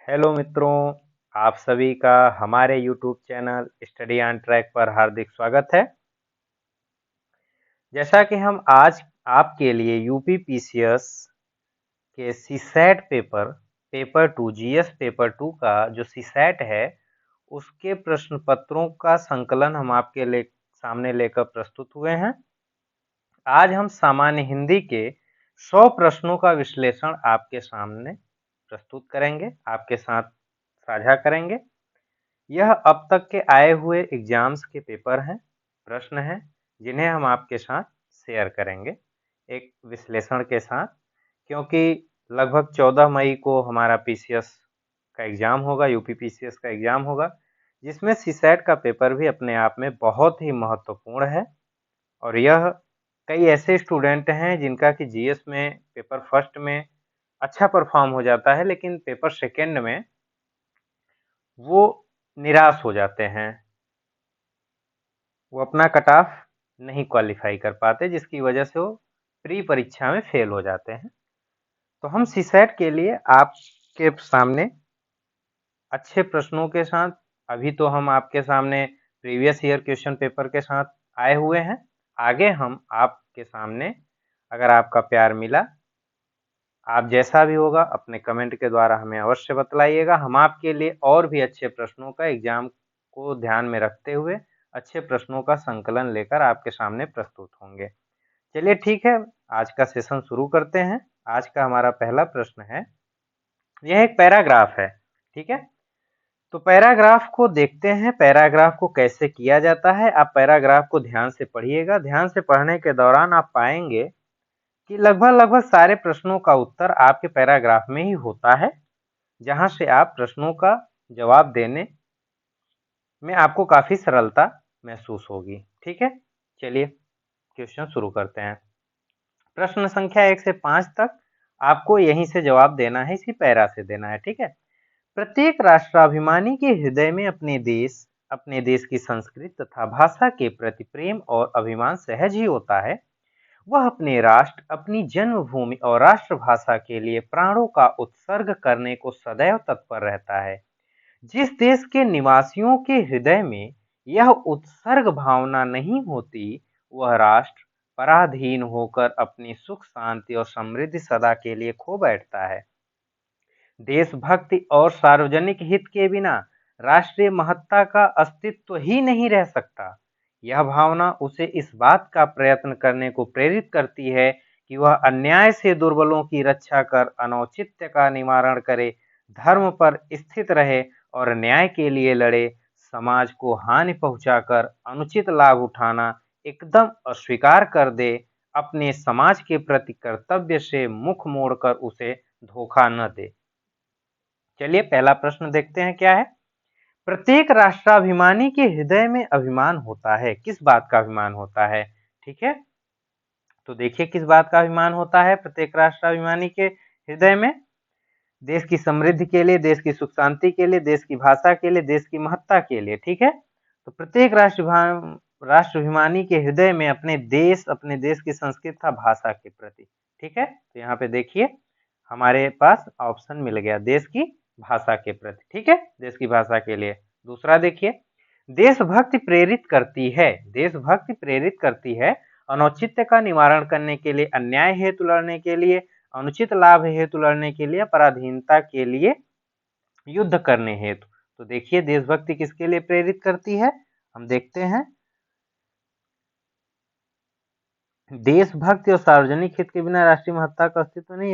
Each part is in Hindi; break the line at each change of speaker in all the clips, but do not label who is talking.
हेलो मित्रों, आप सभी का हमारे YouTube channel study on track पर हार्दिक स्वागत है। जैसा कि हम आज आपके लिए यूपी पीसीएस के सीसैट पेपर 2 जीएस पेपर 2 का जो सीसैट है उसके प्रश्न पत्रों का संकलन हम आपके सामने लेकर प्रस्तुत हुए हैं। आज हम सामान्य हिंदी के 100 प्रश्नों का विश्लेषण आपके सामने प्रस्तुत करेंगे, आपके साथ साझा करेंगे। यह अब तक के आए हुए एग्जाम्स के पेपर हैं, प्रश्न हैं, जिन्हें हम आपके साथ शेयर करेंगे एक विश्लेषण के साथ, क्योंकि लगभग 14 मई को हमारा पीसीएस का एग्ज़ाम होगा, यूपी पीसीएस का एग्ज़ाम होगा, जिसमें सीसैट का पेपर भी अपने आप में बहुत ही महत्वपूर्ण है। और यह कई ऐसे स्टूडेंट हैं जिनका कि जीएस में पेपर फर्स्ट में अच्छा परफॉर्म हो जाता है, लेकिन पेपर सेकेंड में वो निराश हो जाते हैं, वो अपना कट ऑफ नहीं क्वालिफाई कर पाते, जिसकी वजह से वो प्री परीक्षा में फेल हो जाते हैं। तो हम सीसैट के लिए आपके सामने अच्छे प्रश्नों के साथ, अभी तो हम आपके सामने प्रीवियस ईयर क्वेश्चन पेपर के साथ आए हुए हैं। आगे हम आपके सामने, अगर आपका प्यार मिला, आप जैसा भी होगा अपने कमेंट के द्वारा हमें अवश्य बतलाइएगा। हम आपके लिए और भी अच्छे प्रश्नों का एग्जाम को ध्यान में रखते हुए अच्छे प्रश्नों का संकलन लेकर आपके सामने प्रस्तुत होंगे। चलिए ठीक है, आज का सेशन शुरू करते हैं। आज का हमारा पहला प्रश्न है, यह एक पैराग्राफ है, ठीक है। तो पैराग्राफ को देखते हैं, पैराग्राफ को कैसे किया जाता है। आप पैराग्राफ को ध्यान से पढ़िएगा। ध्यान से पढ़ने के दौरान आप पाएंगे कि लगभग सारे प्रश्नों का उत्तर आपके पैराग्राफ में ही होता है, जहां से आप प्रश्नों का जवाब देने में आपको काफी सरलता महसूस होगी, ठीक है। चलिए क्वेश्चन शुरू करते हैं। प्रश्न संख्या 1 से 5 तक आपको यहीं से जवाब देना है, इसी पैरा से देना है, ठीक है। प्रत्येक राष्ट्राभिमानी के हृदय में अपने देश की संस्कृति तथा भाषा के प्रति प्रेम और अभिमान सहज ही होता है। वह अपने राष्ट्र, अपनी जन्मभूमि और राष्ट्रभाषा के लिए प्राणों का उत्सर्ग करने को सदैव तत्पर रहता है। जिस देश के निवासियों के हृदय में यह उत्सर्ग भावना नहीं होती, वह राष्ट्र पराधीन होकर अपनी सुख शांति और समृद्धि सदा के लिए खो बैठता है। देशभक्ति और सार्वजनिक हित के बिना राष्ट्रीय महत्ता का अस्तित्व ही नहीं रह सकता। यह भावना उसे इस बात का प्रयत्न करने को प्रेरित करती है कि वह अन्याय से दुर्बलों की रक्षा कर अनौचित्य का निवारण करे, धर्म पर स्थित रहे और न्याय के लिए लड़े। समाज को हानि पहुंचाकर अनुचित लाभ उठाना एकदम अस्वीकार कर दे, अपने समाज के प्रति कर्तव्य से मुख मोड़कर उसे धोखा न दे। चलिए पहला प्रश्न देखते हैं क्या है। प्रत्येक राष्ट्राभिमानी के हृदय में अभिमान होता है। किस बात का अभिमान होता है, ठीक है। तो देखिए किस बात का अभिमान होता है प्रत्येक राष्ट्राभिमानी के हृदय में। देश की समृद्धि के लिए, देश की सुख शांति के लिए, देश की भाषा के लिए, देश की महत्ता के लिए, ठीक है। तो प्रत्येक राष्ट्राभिमानी के हृदय में अपने देश की संस्कृति तथा भाषा के प्रति, ठीक है। तो यहाँ पे देखिए हमारे पास ऑप्शन मिल गया, देश की भाषा के प्रति, ठीक है, देश की भाषा के लिए। दूसरा देखिए, देशभक्ति प्रेरित करती है अनौचित्य का निवारण करने के लिए, अन्याय हेतु लड़ने के लिए, अनुचित लाभ हेतु लड़ने के लिए, पराधीनता के लिए युद्ध करने हेतु। तो देखिए देशभक्ति किसके लिए प्रेरित करती है, हम देखते हैं। देशभक्ति और सार्वजनिक हित के बिना राष्ट्रीय महत्ता का अस्तित्व नहीं।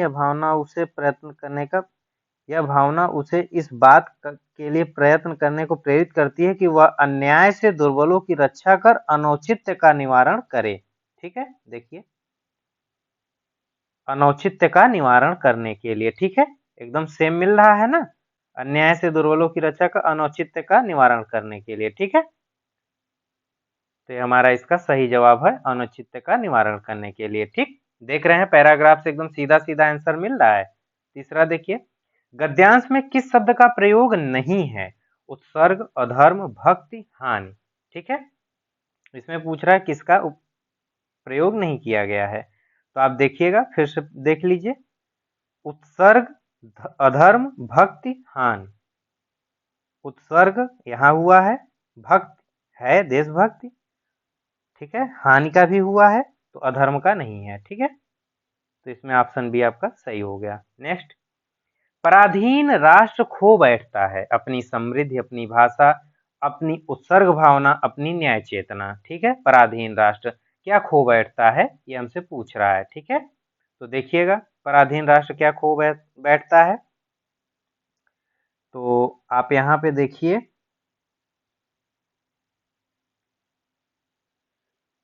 यह भावना उसे इस बात के लिए प्रयत्न करने को प्रेरित करती है कि वह अन्याय से दुर्बलों की रक्षा कर अनौचित्य का निवारण करे, ठीक है। देखिए अनौचित्य का निवारण करने के लिए, ठीक है, एकदम सेम मिल रहा है ना। अन्याय से दुर्बलों की रक्षा कर अनौचित्य का निवारण करने के लिए, ठीक है। तो हमारा इसका सही जवाब है अनौचित्य का निवारण करने के लिए, ठीक। देख रहे हैं पैराग्राफ से एकदम सीधा सीधा आंसर मिल रहा है। तीसरा देखिए, गद्यांश में किस शब्द का प्रयोग नहीं है। उत्सर्ग, अधर्म, भक्ति, हानि, ठीक है। इसमें पूछ रहा है किसका प्रयोग नहीं किया गया है। तो आप देखिएगा, फिर से देख लीजिए। उत्सर्ग अधर्म, भक्ति, हानि। उत्सर्ग यहाँ हुआ है, भक्ति है देशभक्ति, ठीक है, हानि का भी हुआ है तो अधर्म का नहीं है, ठीक है। तो इसमें ऑप्शन बी आपका सही हो गया। नेक्स्ट, पराधीन राष्ट्र खो बैठता है अपनी समृद्धि, अपनी भाषा, अपनी उत्सर्ग भावना, अपनी न्याय चेतना, ठीक है। पराधीन राष्ट्र क्या खो बैठता है, ये हमसे पूछ रहा है, ठीक है। तो देखिएगा पराधीन राष्ट्र क्या खो बैठता है, तो आप यहाँ पे देखिए,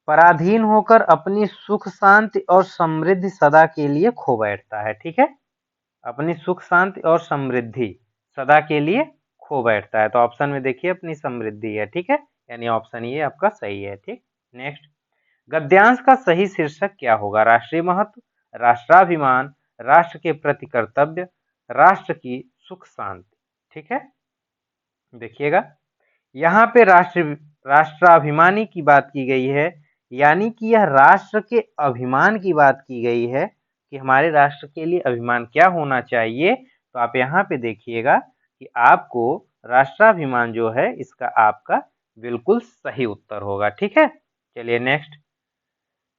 पराधीन होकर अपनी सुख शांति और समृद्धि सदा के लिए खो बैठता है, ठीक है। अपनी सुख शांति और समृद्धि सदा के लिए खो बैठता है, तो ऑप्शन में देखिए अपनी समृद्धि है, ठीक है, यानी ऑप्शन ये आपका सही है, ठीक। नेक्स्ट, गद्यांश का सही शीर्षक क्या होगा, राष्ट्रीय महत्व, राष्ट्राभिमान, राष्ट्र के प्रति कर्तव्य, राष्ट्र की सुख शांति, ठीक है। देखिएगा यहाँ पे राष्ट्राभिमानी की बात की गई है, यानी कि यह राष्ट्र के अभिमान की बात की गई है कि हमारे राष्ट्र के लिए अभिमान क्या होना चाहिए। तो आप यहाँ पे देखिएगा कि आपको राष्ट्राभिमान जो है इसका आपका बिल्कुल सही उत्तर होगा, ठीक है। चलिए नेक्स्ट,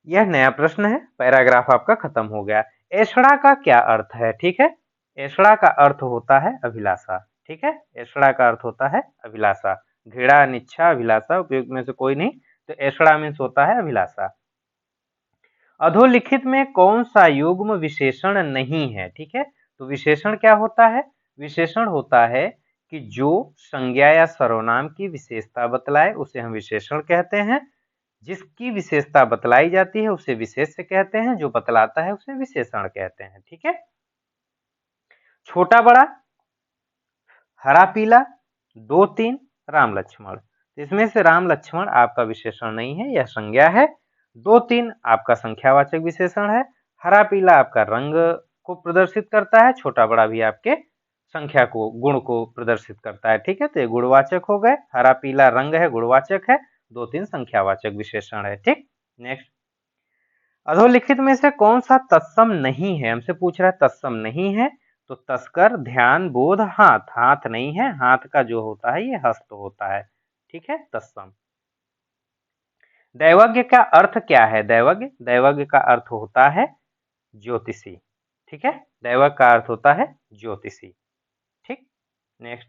यह नया प्रश्न है, पैराग्राफ आपका खत्म हो गया। ऐषणा का क्या अर्थ है, ठीक है। ऐषणा का अर्थ होता है अभिलाषा, ठीक है। ऐषणा का अर्थ होता है अभिलाषा, घृणा, निच्छा, अभिलाषा उपयुक्त में से कोई नहीं, तो ऐषणा मीन्स होता है अभिलाषा। अधोलिखित में कौन सा युग्म विशेषण नहीं है, ठीक है। तो विशेषण क्या होता है, विशेषण होता है कि जो संज्ञा या सर्वनाम की विशेषता बतलाए उसे हम विशेषण कहते हैं, जिसकी विशेषता बतलाई जाती है उसे विशेष्य कहते हैं, जो बतलाता है उसे विशेषण कहते हैं, ठीक है। छोटा बड़ा, हरा पीला, दो तीन, राम लक्ष्मण, इसमें से राम लक्ष्मण आपका विशेषण नहीं है, यह संज्ञा है। दो तीन आपका संख्यावाचक विशेषण है, हरा पीला आपका रंग को प्रदर्शित करता है, छोटा बड़ा भी आपके संख्या को, गुण को प्रदर्शित करता है, ठीक है। तो ये गुणवाचक हो गए, हरा पीला रंग है गुणवाचक है, दो तीन संख्यावाचक विशेषण है, ठीक। नेक्स्ट, अधोलिखित में से कौन सा तत्सम नहीं है, हमसे पूछ रहा है तत्सम नहीं है, तो तस्कर, ध्यान, बोध, हाथ, हाथ नहीं है, हाथ का जो होता है ये हस्त होता है, ठीक है, तत्सम। दैवज्ञ का अर्थ क्या है, दैवज्ञ, दैवज्ञ का अर्थ होता है ज्योतिषी, ठीक है, दैवज्ञ का अर्थ होता है ज्योतिषी, ठीक। नेक्स्ट,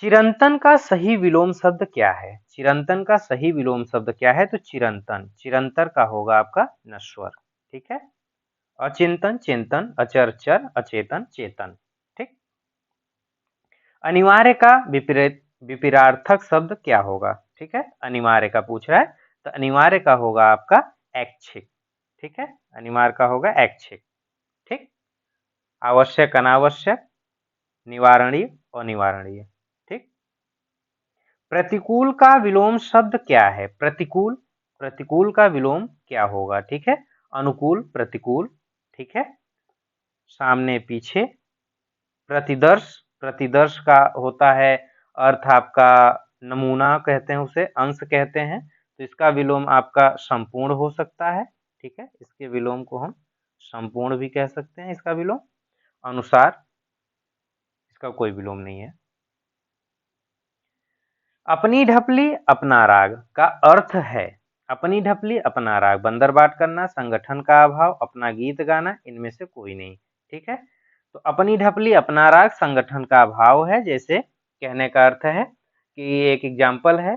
चिरंतन का सही विलोम शब्द क्या है, चिरंतन का सही विलोम शब्द क्या है, तो चिरंतन, चिरंतर का होगा आपका नश्वर, ठीक है। अचिंतन, चिंतन, अचर चर, अचेतन चेतन, ठीक। अनिवार्य का विपरीत विपरीतार्थक शब्द क्या होगा, ठीक है, अनिवार्य का पूछ रहा है, तो अनिवार्य का होगा आपका ऐच्छिक, ठीक है, अनिवार्य का होगा ऐच्छिक, ठीक। आवश्यक, अनावश्यक, निवारणीय, अनिवारणीय, ठीक। प्रतिकूल का विलोम शब्द क्या है, प्रतिकूल, प्रतिकूल का विलोम क्या होगा, ठीक है, अनुकूल, प्रतिकूल, ठीक है, सामने पीछे। प्रतिदर्श, प्रतिदर्श का होता है अर्थ आपका नमूना कहते हैं उसे, अंश कहते हैं, तो इसका विलोम आपका संपूर्ण हो सकता है, ठीक है, इसके विलोम को हम संपूर्ण भी कह सकते हैं, इसका विलोम। अनुसार, इसका कोई विलोम नहीं है। अपनी ढपली अपना राग का अर्थ है, अपनी ढपली अपना राग, बंदर बाट करना, संगठन का अभाव, अपना गीत गाना, इनमें से कोई नहीं, ठीक है। तो अपनी ढपली अपना राग संगठन का अभाव है, जैसे कहने का अर्थ है कि एक एग्जाम्पल है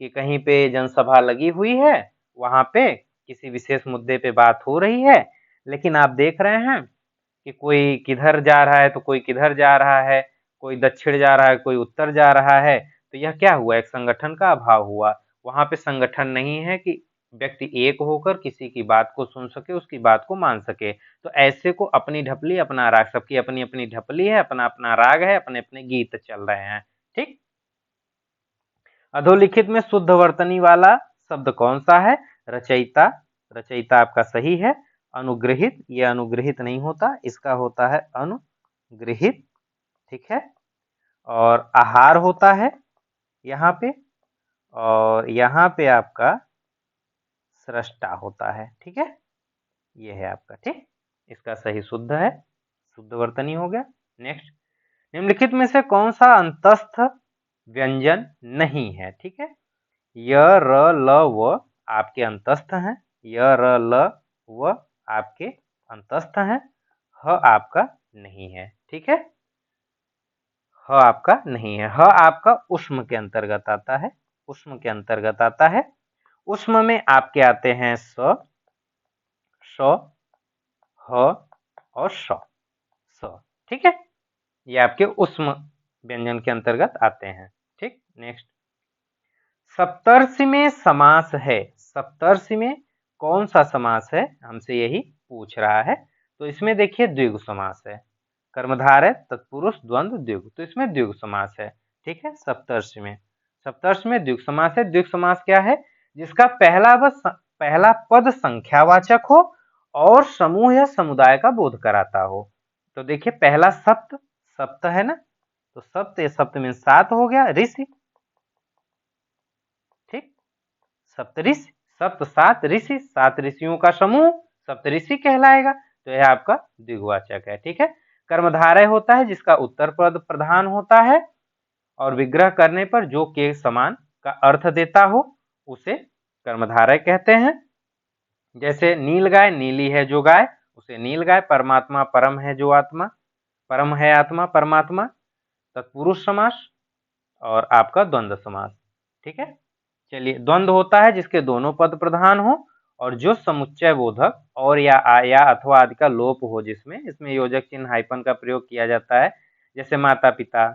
कि कहीं पे जनसभा लगी हुई है, वहां पे किसी विशेष मुद्दे पे बात हो रही है, लेकिन आप देख रहे हैं कि कोई किधर जा रहा है तो कोई किधर जा रहा है, कोई दक्षिण जा रहा है, कोई उत्तर जा रहा है, तो यह क्या हुआ, एक संगठन का अभाव हुआ। वहां पे संगठन नहीं है कि व्यक्ति एक होकर किसी की बात को सुन सके, उसकी बात को मान सके, तो ऐसे को अपनी ढपली अपना राग, सबकी अपनी अपनी ढपली है, अपना अपना राग है, अपने अपने गीत चल रहे हैं, ठीक। अधोलिखित में शुद्ध वर्तनी वाला शब्द कौन सा है, रचयिता, रचयिता आपका सही है। अनुग्रहित, यह अनुग्रहित नहीं होता, इसका होता है अनुग्रहित, ठीक है। और आहार होता है यहाँ पे, और यहाँ पे आपका सृष्टा होता है, ठीक है, ये है आपका, ठीक, इसका सही शुद्ध है शुद्धवर्तनी हो गया। नेक्स्ट, निम्नलिखित में से कौन सा अंतस्थ व्यंजन नहीं है? ठीक है, य, र, ल, व आपके अंतस्थ हैं। य, र, ल, व आपके अंतस्थ हैं। ह आपका नहीं है। ठीक है, ह आपका नहीं है। ह आपका उष्म के अंतर्गत आता है। उष्म के अंतर्गत आता है। उष्म में आपके आते हैं स, श, ह और स। ठीक है, ये आपके उष्म व्यंजन के अंतर्गत आते हैं। ठीक, नेक्स्ट, सप्तर्षि में समास है। सप्तर्षि में कौन सा समास है? हमसे यही पूछ रहा है। तो इसमें देखिए द्विगु समास है। कर्मधारय तत्पुरुष द्वंद्व द्विगु, तो इसमें द्विगु समास है। ठीक है, सप्तर्षि में द्विगु समास है। द्विगु समास क्या है? जिसका पहला पद संख्यावाचक हो और समूह या समुदाय का बोध कराता हो। तो देखिए पहला सप्त है ना, तो सप्त में 7 हो गया, ऋषि। ठीक, सप्तऋषि, सप्त 7 ऋषि, 7 ऋषियों का समूह सप्तऋषि कहलाएगा। तो यह आपका द्विगुवाचक है। ठीक है, कर्मधारय होता है जिसका उत्तर पद प्रधान होता है और विग्रह करने पर जो के समान का अर्थ देता हो उसे कर्मधारय कहते हैं। जैसे नील गाय, नीली है जो गाय, उसे नील गाय। परमात्मा परम है जो आत्मा, परम है आत्मा परमात्मा। तत्पुरुष समास और आपका द्वंद्व समास। ठीक है, चलिए, द्वंद्व होता है जिसके दोनों पद प्रधान हो और जो समुच्चय बोधक और या अथवा आदि का लोप हो, जिसमें इसमें योजक चिन्ह हाइपन का प्रयोग किया जाता है। जैसे माता पिता,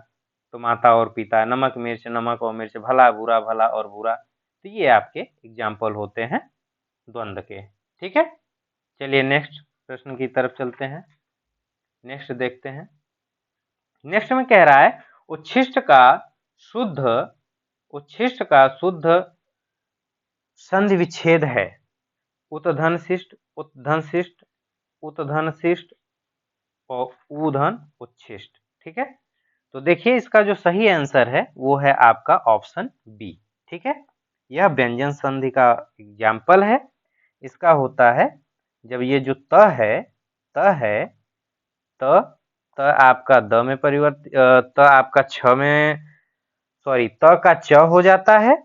तो माता और पिता, नमक मिर्च, नमक और मिर्च, भला बुरा, भला और बुरा। तो ये आपके एग्जाम्पल होते हैं द्वंद्व के। ठीक है, चलिए नेक्स्ट प्रश्न की तरफ चलते हैं। नेक्स्ट देखते हैं। नेक्स्ट में कह रहा है उच्छिष्ट का शुद्ध संधि विच्छेद है। उत्धन शिष्ट, उत्धन शिष्ट, उत्धन शिष्ट और ऊधन उच्छिष्ट। ठीक है, तो देखिए इसका जो सही आंसर है वो है आपका ऑप्शन बी। ठीक है, यह व्यंजन संधि का एग्जाम्पल है। इसका होता है जब ये जो त है त आपका द में परिवर्तित, त आपका छ में, सॉरी, त का च हो जाता है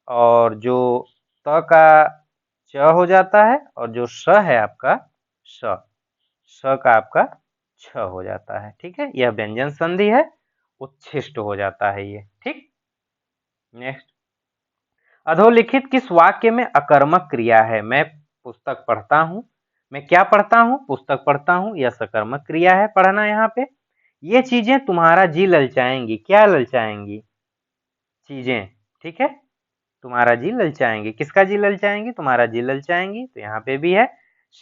और जो त का च हो जाता है और जो स है आपका स का आपका छ हो जाता है। ठीक है, यह व्यंजन संधि है, उच्छिष्ट हो जाता है ये। ठीक, नेक्स्ट, अधोलिखित किस वाक्य में अकर्मक क्रिया है? मैं पुस्तक पढ़ता हूँ। मैं क्या पढ़ता हूँ? पुस्तक पढ़ता हूँ। यह सकर्मक क्रिया है, पढ़ना। यहाँ पे ये चीजें तुम्हारा जी ललचाएंगी। क्या ललचाएंगी? चीजें। ठीक है, तुम्हारा जी ललचाएंगे। किसका जी ललचाएंगे? तुम्हारा जी ललचाएंगी। तो यहाँ पे भी है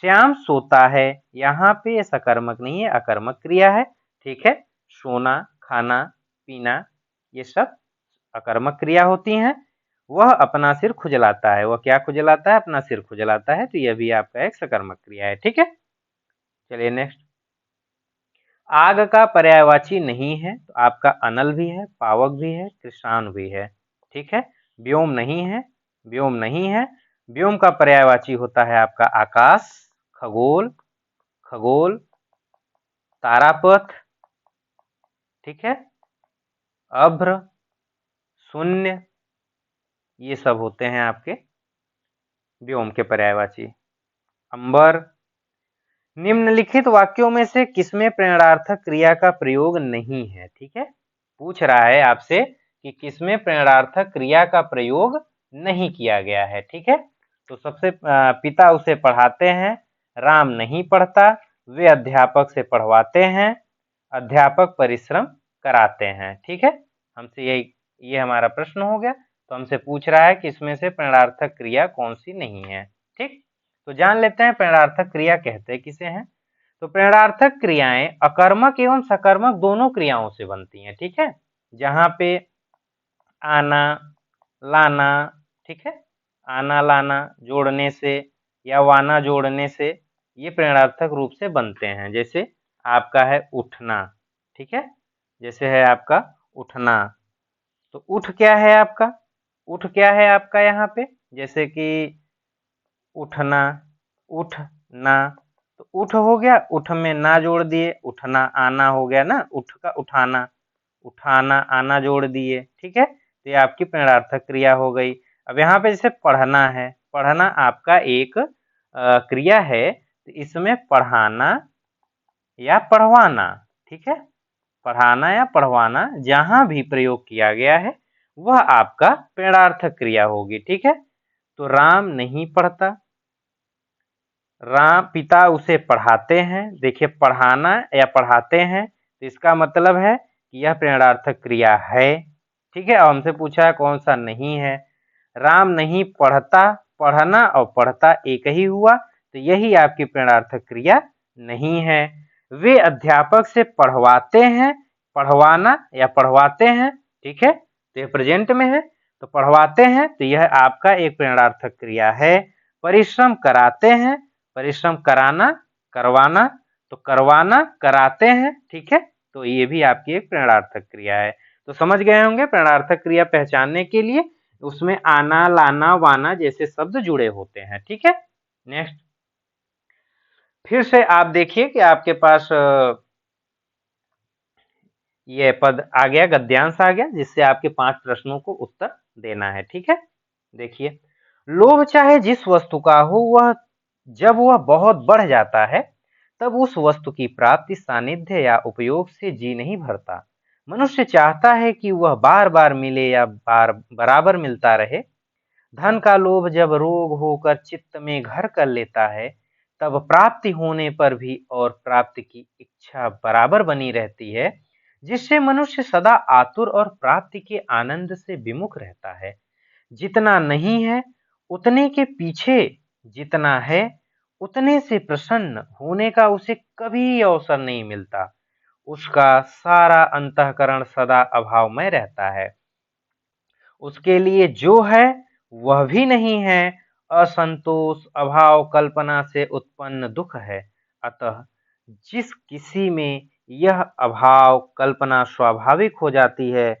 श्याम सोता है। यहाँ पे सकर्मक नहीं है, अकर्मक क्रिया है। ठीक है, सोना, खाना, पीना, ये सब अकर्मक क्रिया होती हैं। वह अपना सिर खुजलाता है। वह क्या खुजलाता है? अपना सिर खुजलाता है। तो यह भी आपका एक सकर्मक क्रिया है। ठीक है, चलिए नेक्स्ट, आग का पर्यायवाची नहीं है तो आपका अनल भी है, पावक भी है, कृषाण भी है। ठीक है, व्योम नहीं है, व्योम नहीं है। व्योम का पर्यायवाची होता है आपका आकाश, खगोल, खगोल, तारापथ। ठीक है, अभ्र, शून्य, ये सब होते हैं आपके व्योम के पर्यायवाची। अंबर। निम्नलिखित वाक्यों में से किसमें प्रेरणार्थक क्रिया का प्रयोग नहीं है? ठीक है, पूछ रहा है आपसे कि किसमें प्रेरणार्थक क्रिया का प्रयोग नहीं किया गया है। ठीक है, तो सबसे पिता उसे पढ़ाते हैं, राम नहीं पढ़ता, वे अध्यापक से पढ़वाते हैं, अध्यापक परिश्रम कराते हैं। ठीक है, हमसे ये हमारा प्रश्न हो गया। तो हमसे पूछ रहा है कि इसमें से प्रेरणार्थक क्रिया कौन सी नहीं है। ठीक, तो जान लेते हैं प्रेरणार्थक क्रिया कहते किसे हैं। तो प्रेरणार्थक क्रियाएं अकर्मक एवं सकर्मक दोनों क्रियाओं से बनती हैं। ठीक है, जहां पे आना, लाना, ठीक है, आना लाना जोड़ने से या वाना जोड़ने से ये प्रेरणार्थक रूप से बनते हैं। जैसे आपका है उठना। ठीक है, जैसे है आपका उठना, तो उठ क्या है आपका? उठ क्या है आपका यहाँ पे? जैसे कि उठना, उठना, तो उठ हो गया, उठ में ना जोड़ दिए, उठना आना हो गया ना, उठ का उठाना, उठाना आना जोड़ दिए, ठीक है। तो ये आपकी प्रेरणार्थक क्रिया हो गई। अब यहाँ पे जैसे पढ़ना है, पढ़ना आपका एक क्रिया है, तो इसमें पढ़ाना या पढ़वाना, ठीक है, पढ़ाना या पढ़वाना जहां भी प्रयोग किया गया है वह आपका प्रेरणार्थक क्रिया होगी, ठीक है। तो राम नहीं पढ़ता, राम पिता उसे पढ़ाते हैं। देखिए पढ़ाना या पढ़ाते हैं, तो इसका मतलब है कि यह प्रेरणार्थक क्रिया है, ठीक है। और हमसे पूछा है कौन सा नहीं है। राम नहीं पढ़ता, पढ़ना और पढ़ता एक ही हुआ, तो यही आपकी प्रेरणार्थक क्रिया नहीं है। वे अध्यापक से पढ़वाते हैं, पढ़वाना या पढ़वाते हैं, ठीक है, तो ये प्रेजेंट में है, तो पढ़वाते हैं, तो यह आपका एक प्रेरणार्थक क्रिया है। परिश्रम कराते हैं, परिश्रम कराना करवाना, तो करवाना कराते हैं, ठीक है, तो ये भी आपकी एक प्रेरणार्थक क्रिया है। तो समझ गए होंगे प्रेरणार्थक क्रिया पहचानने के लिए उसमें आना लाना वाना जैसे शब्द जुड़े होते हैं, ठीक है। नेक्स्ट, फिर से आप देखिए कि आपके पास ये पद आ गया, गद्यांश आ गया, जिससे आपके 5 प्रश्नों को उत्तर देना है, ठीक है। देखिए, लोभ चाहे जिस वस्तु का हो, वह जब वह बहुत बढ़ जाता है तब उस वस्तु की प्राप्ति सानिध्य या उपयोग से जी नहीं भरता। मनुष्य चाहता है कि वह बार बार मिले या बार बराबर मिलता रहे। धन का लोभ जब रोग होकर चित्त में घर कर लेता है तब प्राप्ति होने पर भी और प्राप्ति की इच्छा बराबर बनी रहती है, जिससे मनुष्य सदा आतुर और प्राप्ति के आनंद से विमुख रहता है। जितना नहीं है उतने के पीछे जितना है उतने से प्रसन्न होने का उसे कभी अवसर नहीं मिलता। उसका सारा अंतःकरण सदा अभावमय रहता है। उसके लिए जो है वह भी नहीं है। असंतोष अभाव कल्पना से उत्पन्न दुख है। अतः जिस किसी में यह अभाव कल्पना स्वाभाविक हो जाती है,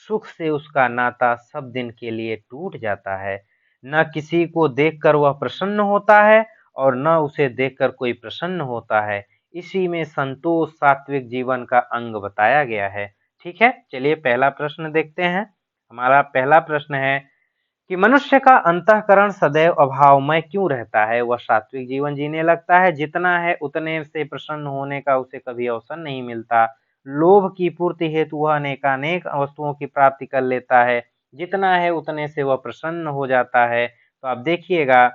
सुख से उसका नाता सब दिन के लिए टूट जाता है। न किसी को देखकर वह प्रसन्न होता है और न उसे देखकर कोई प्रसन्न होता है। इसी में संतोष सात्विक जीवन का अंग बताया गया है, ठीक है। चलिए पहला प्रश्न देखते हैं। हमारा पहला प्रश्न है कि मनुष्य का अंतःकरण सदैव अभावमय क्यों रहता है? वह सात्विक जीवन जीने लगता है, जितना है उतने से प्रसन्न होने का उसे कभी अवसर नहीं मिलता। लोभ की पूर्ति हेतु वह अनेकानेक वस्तुओं की प्राप्ति कर लेता है, जितना है उतने से वह प्रसन्न हो जाता है। तो आप देखिएगा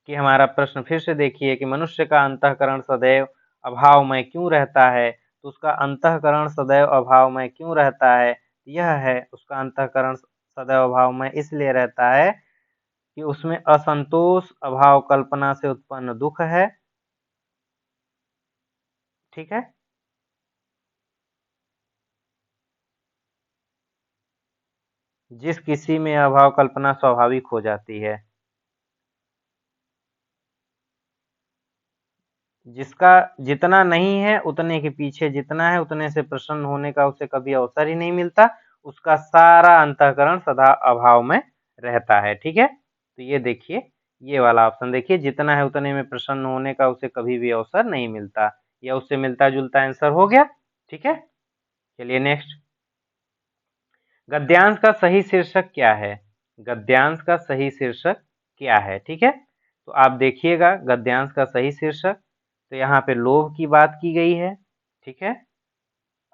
कि हमारा प्रश्न फिर से देखिए कि मनुष्य का अंतःकरण सदैव अभावमय क्यों रहता है। तो उसका अंतःकरण सदैव अभावमय क्यों रहता है? यह है उसका अंतःकरण सदैव अभावमय इसलिए रहता है कि उसमें असंतोष अभाव कल्पना से उत्पन्न दुख है, ठीक है। जिस किसी में अभाव कल्पना स्वाभाविक हो जाती है, जिसका जितना नहीं है उतने के पीछे जितना है उतने से प्रसन्न होने का उसे कभी अवसर ही नहीं मिलता, उसका सारा अंतःकरण सदा अभाव में रहता है, ठीक है। तो ये देखिए, ये वाला ऑप्शन देखिए, जितना है उतने में प्रसन्न होने का उसे कभी भी अवसर नहीं मिलता, या उससे मिलता जुलता आंसर हो गया, ठीक है। चलिए नेक्स्ट, गद्यांश का सही शीर्षक क्या है? गद्यांश का सही शीर्षक क्या है, ठीक है। तो आप देखिएगा गद्यांश का सही शीर्षक, तो यहाँ पे लोभ की बात की गई है, ठीक है।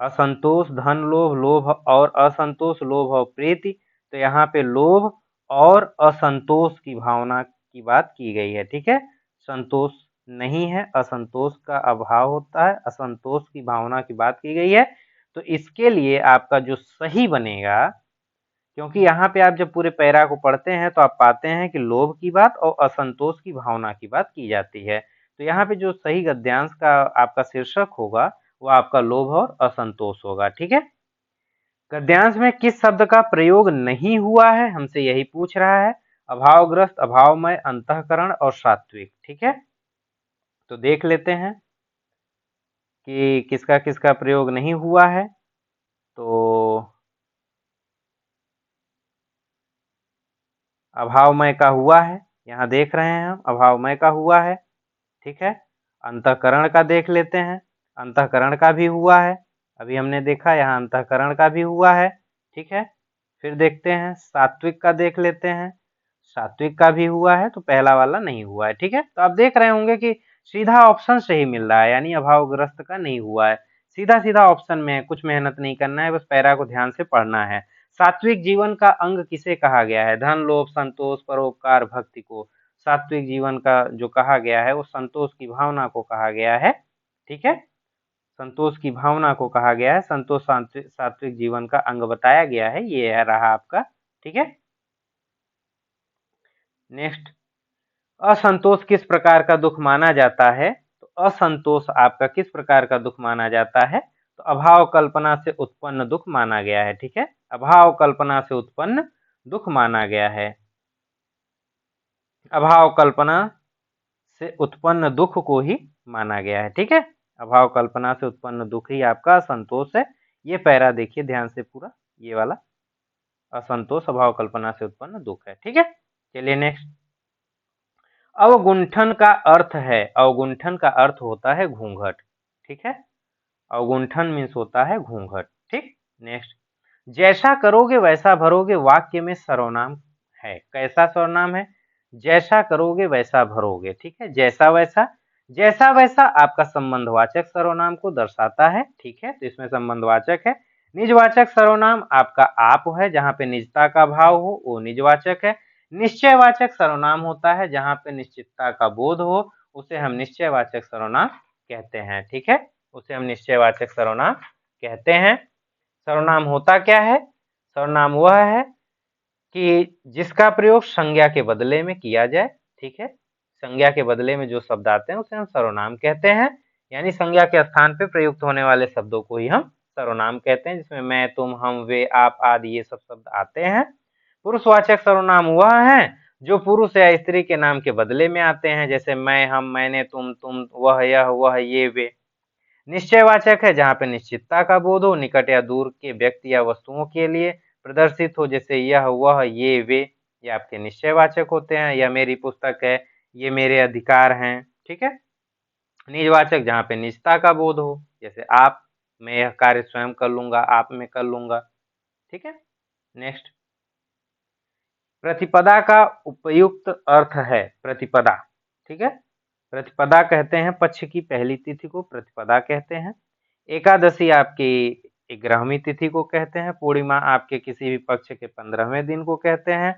असंतोष धन लोभ, लोभ और असंतोष, लोभ और प्रीति, तो यहाँ पे लोभ और असंतोष की भावना की बात की गई है, ठीक है। संतोष नहीं है, असंतोष का अभाव होता है, असंतोष की भावना की बात की गई है। तो इसके लिए आपका जो सही बनेगा, क्योंकि यहाँ पे आप जब पूरे पैरा को पढ़ते हैं तो आप पाते हैं कि लोभ की बात और असंतोष की भावना की बात की जाती है। तो यहाँ पे जो सही गद्यांश का आपका शीर्षक होगा वो आपका लोभ और असंतोष होगा, ठीक है। गद्यांश में किस शब्द का प्रयोग नहीं हुआ है, हमसे यही पूछ रहा है। अभावग्रस्त, अभावमय, अंतःकरण और सात्विक, ठीक है। तो देख लेते हैं कि किसका किसका प्रयोग नहीं हुआ है। तो अभावमय का हुआ है, यहाँ देख रहे हैं हम, अभावमय का हुआ है, ठीक है। अंतःकरण का देख लेते हैं, अंतःकरण का भी हुआ है, अभी हमने देखा यहाँ अंतःकरण का भी हुआ है, ठीक है। फिर देखते हैं सात्विक का देख लेते हैं, सात्विक का भी हुआ है, तो पहला वाला नहीं हुआ है, ठीक है। तो आप देख रहे होंगे कि सीधा ऑप्शन से ही मिल रहा है, यानी अभावग्रस्त का नहीं हुआ है, सीधा सीधा ऑप्शन में है, कुछ मेहनत नहीं करना है, बस पैरा को ध्यान से पढ़ना है। सात्विक जीवन का अंग किसे कहा गया है? धन, लोभ, संतोष, परोपकार, भक्ति को सात्विक जीवन का जो कहा गया है वो संतोष की भावना को कहा गया है, ठीक है। संतोष की भावना को कहा गया है, संतोष सात्विक जीवन का अंग बताया गया है, ये रहा आपका, ठीक है। नेक्स्ट, असंतोष किस प्रकार का दुख माना जाता है? तो असंतोष आपका किस प्रकार का दुख माना जाता है? तो अभाव कल्पना से उत्पन्न दुख माना गया है, ठीक है। अभाव कल्पना से उत्पन्न दुख माना गया है, अभाव कल्पना से उत्पन्न दुख को ही माना गया है, ठीक है। अभाव कल्पना से उत्पन्न दुख ही आपका असंतोष है। ये पैरा देखिए ध्यान से पूरा, ये वाला असंतोष अभाव कल्पना से उत्पन्न दुख है, ठीक है। चलिए नेक्स्ट, अवगुंठन का अर्थ है, अवगुंठन का अर्थ होता है घूंघट, ठीक है। अवगुंठन मीन्स होता है घूंघट, ठीक। नेक्स्ट, जैसा करोगे वैसा भरोगे वाक्य में सर्वनाम है, कैसा सर्वनाम है? जैसा करोगे वैसा भरोगे, ठीक है। जैसा वैसा, जैसा वैसा आपका संबंधवाचक सर्वनाम को दर्शाता है, ठीक है। तो इसमें संबंधवाचक है। निजवाचक सर्वनाम आपका आप है, जहां पे निजता का भाव हो वो निजवाचक है। निश्चयवाचक सर्वनाम होता है जहां पे निश्चितता का बोध हो, उसे हम निश्चयवाचक सर्वनाम कहते हैं, ठीक है। उसे हम निश्चयवाचक सर्वनाम कहते हैं। सर्वनाम होता क्या है? सर्वनाम वह है कि जिसका प्रयोग संज्ञा के बदले में किया जाए, ठीक है। संज्ञा के बदले में जो शब्द आते हैं उसे हम सर्वनाम कहते हैं, यानी संज्ञा के स्थान पे प्रयुक्त होने वाले शब्दों को ही हम सर्वनाम कहते हैं, जिसमें मैं, तुम, हम, वे, आप आदि ये सब शब्द आते हैं। पुरुषवाचक सर्वनाम वह है जो पुरुष या स्त्री के नाम के बदले में आते हैं, जैसे मैं, हम, मैंने, तुम, वह, यह, वह, ये, वे। निश्चयवाचक है जहाँ पे निश्चितता का बोध हो, निकट या दूर के व्यक्ति या वस्तुओं के लिए प्रदर्शित हो, जैसे यह, वह, ये, वे, ये आपके निश्चयवाचक होते हैं। यह मेरी पुस्तक है, ये मेरे अधिकार हैं, ठीक है। निजवाचक जहाँ पे निजता का बोध हो, जैसे आप, मैं यह कार्य स्वयं कर लूंगा, आप मैं कर लूंगा, ठीक है। नेक्स्ट, प्रतिपदा का उपयुक्त अर्थ है, प्रतिपदा, ठीक है। प्रतिपदा कहते हैं पक्ष की पहली तिथि को प्रतिपदा कहते हैं। एकादशी आपकी 11वीं तिथि को कहते हैं। पूर्णिमा आपके किसी भी पक्ष के 15वें दिन को कहते हैं,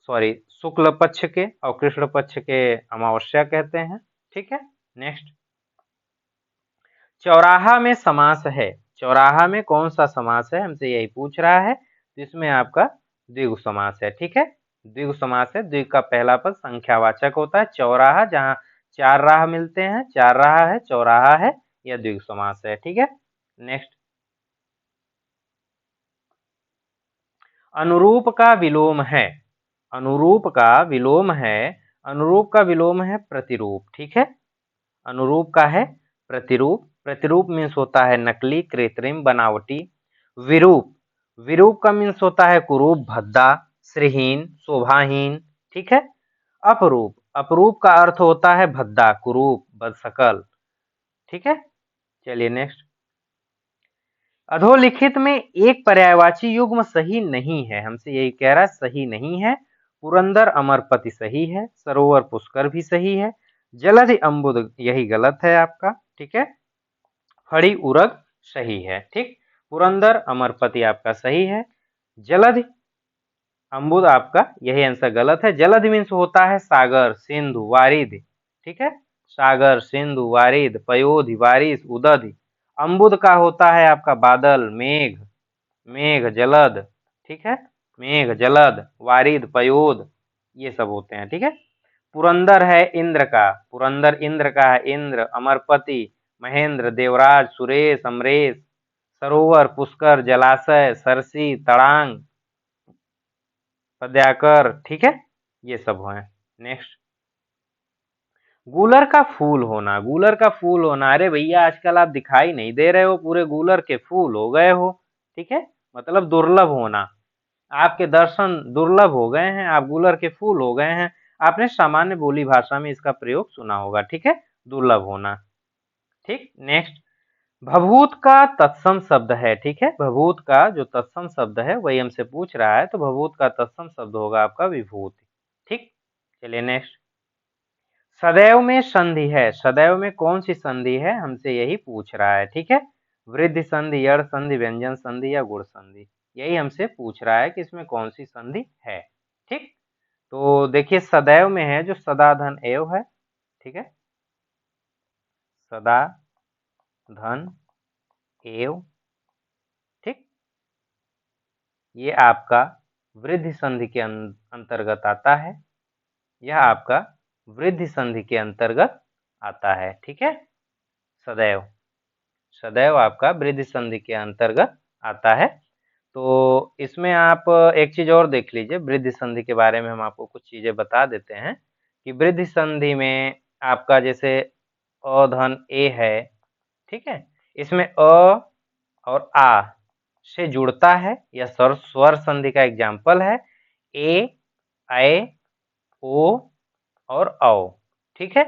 सॉरी शुक्ल पक्ष के, और कृष्ण पक्ष के अमावस्या कहते हैं, ठीक है। नेक्स्ट, चौराहा में समास है, चौराहा में कौन सा समास है हमसे यही पूछ रहा है, तो इसमें आपका द्विगु समास है, ठीक है। द्विगु समास है, द्विगु का पहला पद संख्यावाचक होता है। चौराहा जहाँ 4 राह मिलते हैं, 4 राह है, चौराहा है, यह द्विगु समास है, ठीक है। नेक्स्ट, अनुरूप का विलोम है, अनुरूप का विलोम है, अनुरूप का विलोम है प्रतिरूप, ठीक है। अनुरूप का है प्रतिरूप, प्रतिरूप मीन्स होता है नकली, कृत्रिम, बनावटी। विरूप, विरूप का मीन्स होता है कुरूप, भद्दा, श्रीहीन, शोभाहीन, ठीक है। अपरूप, अपरूप का अर्थ होता है भद्दा, कुरूप, बदशकल, ठीक है। चलिए नेक्स्ट, अधोलिखित में एक पर्यायवाची युग्म सही नहीं है, हमसे यही कह रहा है सही नहीं है। पुरंदर अमरपति सही है, सरोवर पुष्कर भी सही है, जलधि अम्बुद यही गलत है आपका, ठीक है। फड़ी उरग सही है, ठीक। पुरंदर अमरपति आपका सही है, जलधि अम्बुद आपका यही आंसर गलत है। जलधि मीन्स होता है सागर, सिंधु, वारिधि, ठीक है। सागर, सिंधु, वारिध, पयोधि, बारिश, उदधि। अम्बुद का होता है आपका बादल, मेघ, मेघ, जलद, ठीक है। मेघ, जलद, वारिध, पयोध, ये सब होते हैं, ठीक है। पुरंदर है इंद्र का, पुरंदर इंद्र का है, इंद्र, अमरपति, महेंद्र, देवराज, सुरेश, अमरेश, सरोवर, पुष्कर, जलाशय, सरसी, तड़ांग, पद्याकर, ठीक है। ये सब है। नेक्स्ट, गूलर का फूल होना, गूलर का फूल होना, अरे भैया आजकल आप दिखाई नहीं दे रहे हो, पूरे गूलर के फूल हो गए हो, ठीक है। मतलब दुर्लभ होना, आपके दर्शन दुर्लभ हो गए हैं, आप गूलर के फूल हो गए हैं। आपने सामान्य बोली भाषा में इसका प्रयोग सुना होगा, ठीक है। दुर्लभ होना। ठीक, नेक्स्ट, भभूत का तत्सम शब्द है। ठीक है, भभूत का जो तत्सम शब्द है वही हमसे पूछ रहा है, तो भभूत का तत्सम शब्द होगा आपका विभूति। ठीक, चलिए नेक्स्ट, सदैव में संधि है। सदैव में कौन सी संधि है, हमसे यही पूछ रहा है। ठीक है, वृद्धि संधि, यड़ संधि, व्यंजन संधि या गुण संधि, यही हमसे पूछ रहा है कि इसमें कौन सी संधि है। ठीक, तो देखिए सदैव में है जो सदा धन एव है। ठीक है, सदा धन एव। ठीक, ये आपका वृद्धि संधि के अंतर्गत आता है। यह आपका वृद्धि संधि के अंतर्गत आता है। ठीक है, सदैव, सदैव आपका वृद्धि संधि के अंतर्गत आता है। तो इसमें आप एक चीज और देख लीजिए, वृद्धि संधि के बारे में हम आपको कुछ चीजें बता देते हैं कि वृद्धि संधि में आपका जैसे अ धन ए है। ठीक है, इसमें अ और आ से जुड़ता है, यह स्वर संधि का एग्जाम्पल है। ए, ऐ, ओ और औ। ठीक है,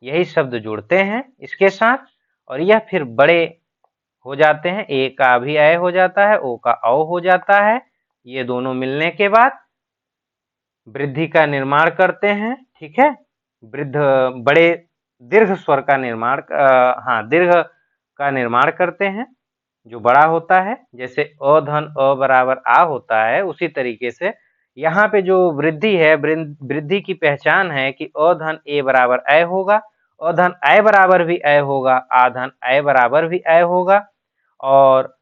यही शब्द जुड़ते हैं इसके साथ और यह फिर बड़े हो जाते हैं। ए का भी ऐ हो जाता है, ओ का औ हो जाता है। ये दोनों मिलने के बाद वृद्धि का निर्माण करते हैं। ठीक है, वृद्ध बड़े दीर्घ स्वर का निर्माण दीर्घ का निर्माण करते हैं जो बड़ा होता है। जैसे अ धन अ बराबर आ होता है, उसी तरीके से यहाँ पे जो वृद्धि है, वृद्धि की पहचान है कि अ धन ए बराबर ऐ होगा, अ धन ऐ बराबर भी ऐ होगा, आ धन ऐ बराबर भी ऐ होगा और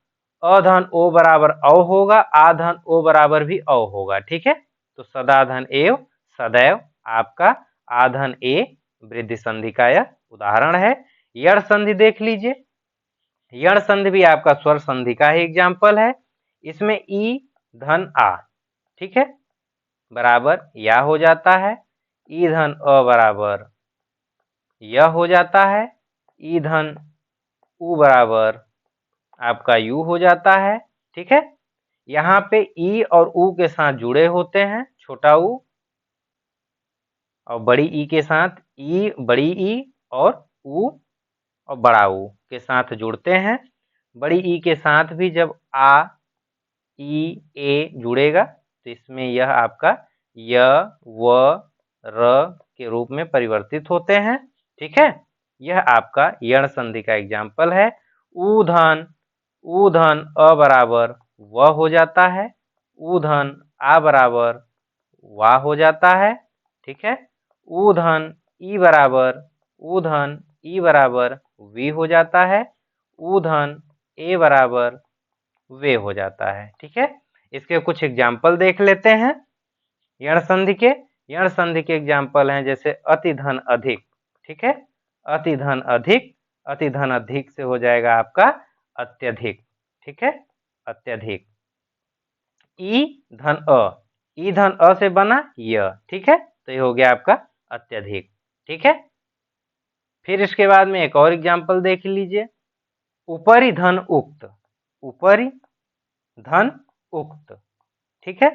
अ धन ओ बराबर औ होगा, आ धन ओ बराबर भी औ होगा। ठीक है, तो सदा धन एव, सदैव आपका आ धन ए वृद्धि संधि का यह उदाहरण है। यड़ संधि देख लीजिए, यड़ संधि भी आपका स्वर संधि का ही एग्जाम्पल है। इसमें ई धन आ, ठीक है, बराबर या हो जाता है, ई धन अ बराबर य हो जाता है, ई धन उ बराबर आपका यू हो जाता है। ठीक है, यहाँ पे ई और उ के साथ जुड़े होते हैं, छोटा उ और बड़ी ई के साथ, ई बड़ी ई और उ और बड़ा उ के साथ जुड़ते हैं। बड़ी ई के साथ भी जब आ, ई, ए जुड़ेगा तो इसमें यह आपका य, व, र के रूप में परिवर्तित होते हैं। ठीक है, यह आपका यण संधि का एग्जाम्पल है। उ धन अ बराबर व हो जाता है, उ धन आ बराबर वा हो जाता है। ठीक है, उ धन ई बराबर वी हो जाता है, उ धन ए बराबर वे हो जाता है। ठीक है, इसके कुछ एग्जाम्पल देख लेते हैं यण संधि के। यण संधि के एग्जाम्पल हैं जैसे अति धन अधिक। ठीक है, अति धन अधिक, अति धन अधिक से हो जाएगा आपका अत्यधिक। ठीक है, अत्यधिक। ई धन अ, ई धन अ से बना य। ठीक है, तो ये हो गया आपका अत्यधिक। ठीक है, फिर इसके बाद में एक और एग्जाम्पल देख लीजिए, उपरि धन उक्त, उपरि धन उक्त। ठीक है,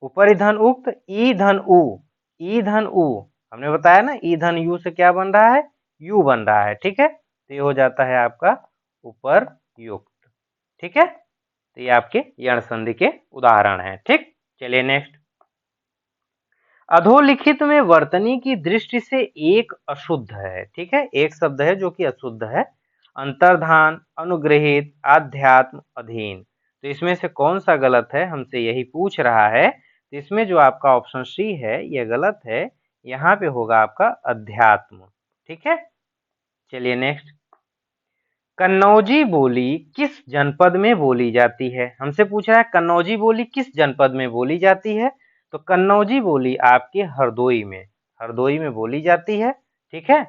उपरि धन उक्त, ई धन उ, ई धन उ हमने बताया ना, ई धन यू से क्या बन रहा है, यू बन रहा है। ठीक है, तो ये हो जाता है आपका उपर युक्त। ठीक है, तो ये आपके यण संधि के उदाहरण हैं। ठीक, चलिए नेक्स्ट, अधोलिखित में वर्तनी की दृष्टि से एक अशुद्ध है। ठीक है, एक शब्द है जो कि अशुद्ध है, अंतर्धान, अनुग्रहित, आध्यात्म, अधीन। तो इसमें से कौन सा गलत है, हमसे यही पूछ रहा है। तो इसमें जो आपका ऑप्शन सी है यह गलत है, यहाँ पे होगा आपका अध्यात्म। ठीक है, चलिए नेक्स्ट, कन्नौजी बोली किस जनपद में बोली जाती है, हमसे पूछ रहा है कन्नौजी बोली किस जनपद में बोली जाती है। तो कन्नौजी बोली आपके हरदोई में, हरदोई में बोली जाती है। ठीक है,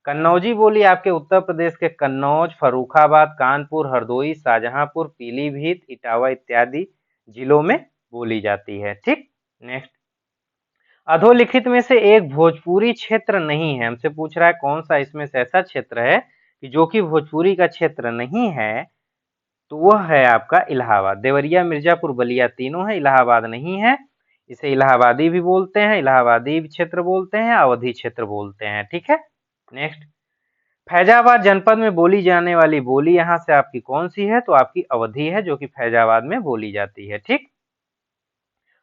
कन्नौजी बोली आपके उत्तर प्रदेश के कन्नौज, फर्रुखाबाद, कानपुर, हरदोई, शाहजहांपुर, पीलीभीत, इटावा इत्यादि जिलों में बोली जाती है। ठीक, नेक्स्ट, अधोलिखित में से एक भोजपुरी क्षेत्र नहीं है, हमसे पूछ रहा है कौन सा इसमें से ऐसा क्षेत्र है कि जो कि भोजपुरी का क्षेत्र नहीं है। तो वह है आपका इलाहाबाद। देवरिया, मिर्जापुर, बलिया तीनों है, इलाहाबाद नहीं है। इसे इलाहाबादी भी बोलते हैं, इलाहाबादी क्षेत्र बोलते हैं, अवधी क्षेत्र बोलते हैं। ठीक है, नेक्स्ट, फैजाबाद जनपद में बोली जाने वाली बोली यहाँ से आपकी कौन सी है? तो आपकी अवधी है, जो कि फैजाबाद में बोली जाती है। ठीक,